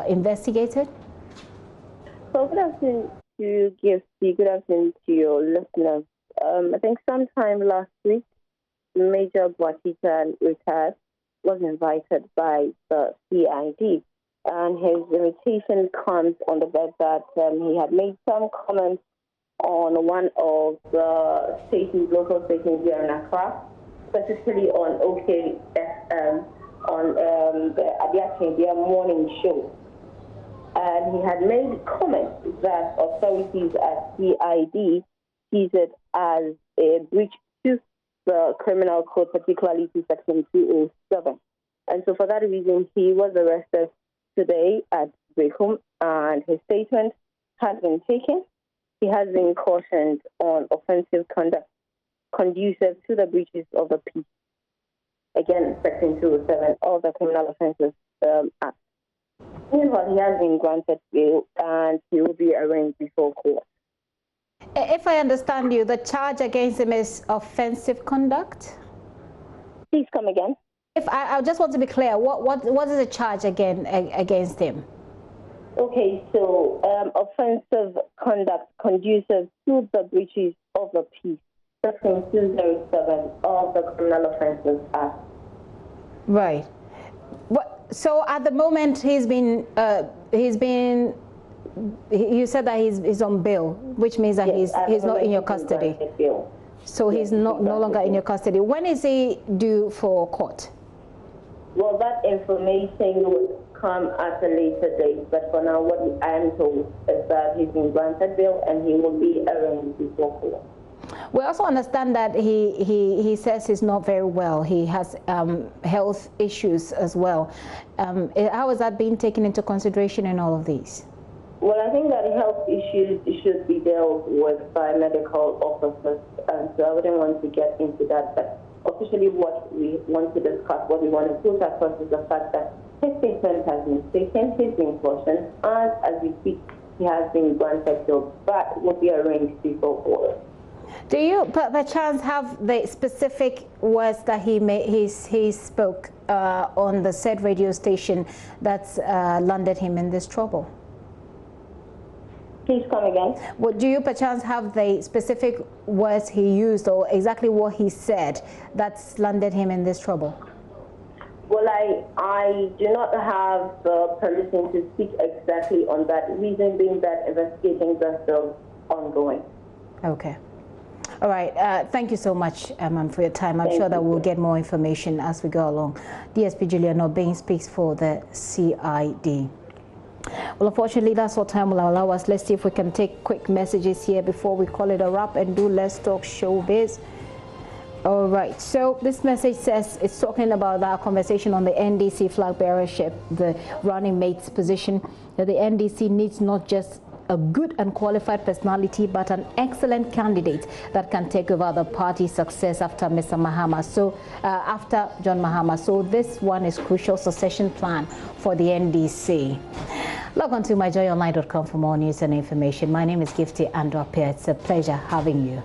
investigated? So good afternoon to you, Gifty. Good afternoon to your listeners. I think sometime last week, Major Boachejan retired was invited by the CID, and his invitation comes on the back that he had made some comments on one of the stations, local stations here in Accra, specifically on OKFM, on the Abiakendia morning show. And he had made comments that authorities at CID sees it as a breach to the criminal code, particularly to section 207. And so for that reason, he was arrested today at Breakham, and his statement has been taken. He has been cautioned on offensive conduct conducive to the breaches of the peace. Again, section 207 of the Criminal Offences Act. Meanwhile, he has been granted bail and he will be arraigned before court. If I understand you, the charge against him is offensive conduct? Please come again. If I just want to be clear, what is the charge against him? Okay, so offensive conduct conducive to the breaches of the peace, section 207 of the Criminal Offences Act. Right. So at the moment you said that he's on bail, which means that yes, he's not in your custody. So yes, he's no longer in your custody. When is he due for court? Well, that information will come at a later date, but for now what I am told is that he's been granted bail and he will be arraigned before court. We also understand that he says he's not very well. He has health issues as well. How is that being taken into consideration in all of these? Well, I think that health issues should be dealt with by medical officers, and so I wouldn't want to get into that. But officially what we want to discuss, what we want to put across is the fact that his statement has been taken, he's been cautioned, and as we speak, he has been granted bail, but will be arraigned before court. Do you, perchance, have the specific words that he spoke on the said radio station that's landed him in this trouble? Please come again. Well, do you perchance have the specific words he used or exactly what he said that's landed him in this trouble? Well, I do not have the permission to speak exactly on that, reason being that investigations are still ongoing. Okay. All right. Thank you so much, for your time. I'm sure that we'll get more information as we go along. DSP Julian Obeng speaks for the CID. Well, unfortunately, that's what time will allow us. Let's see if we can take quick messages here before we call it a wrap and do Let's Talk Showbiz. All right, so this message says it's talking about our conversation on the NDC flag bearership, the running mate's position, that the NDC needs not just a good and qualified personality, but an excellent candidate that can take over the party's success after Mr. Mahama. So after John Mahama. So this one is crucial succession plan for the NDC. Log on to myjoyonline.com for more news and information. My name is Gifty Andropia. It's a pleasure having you.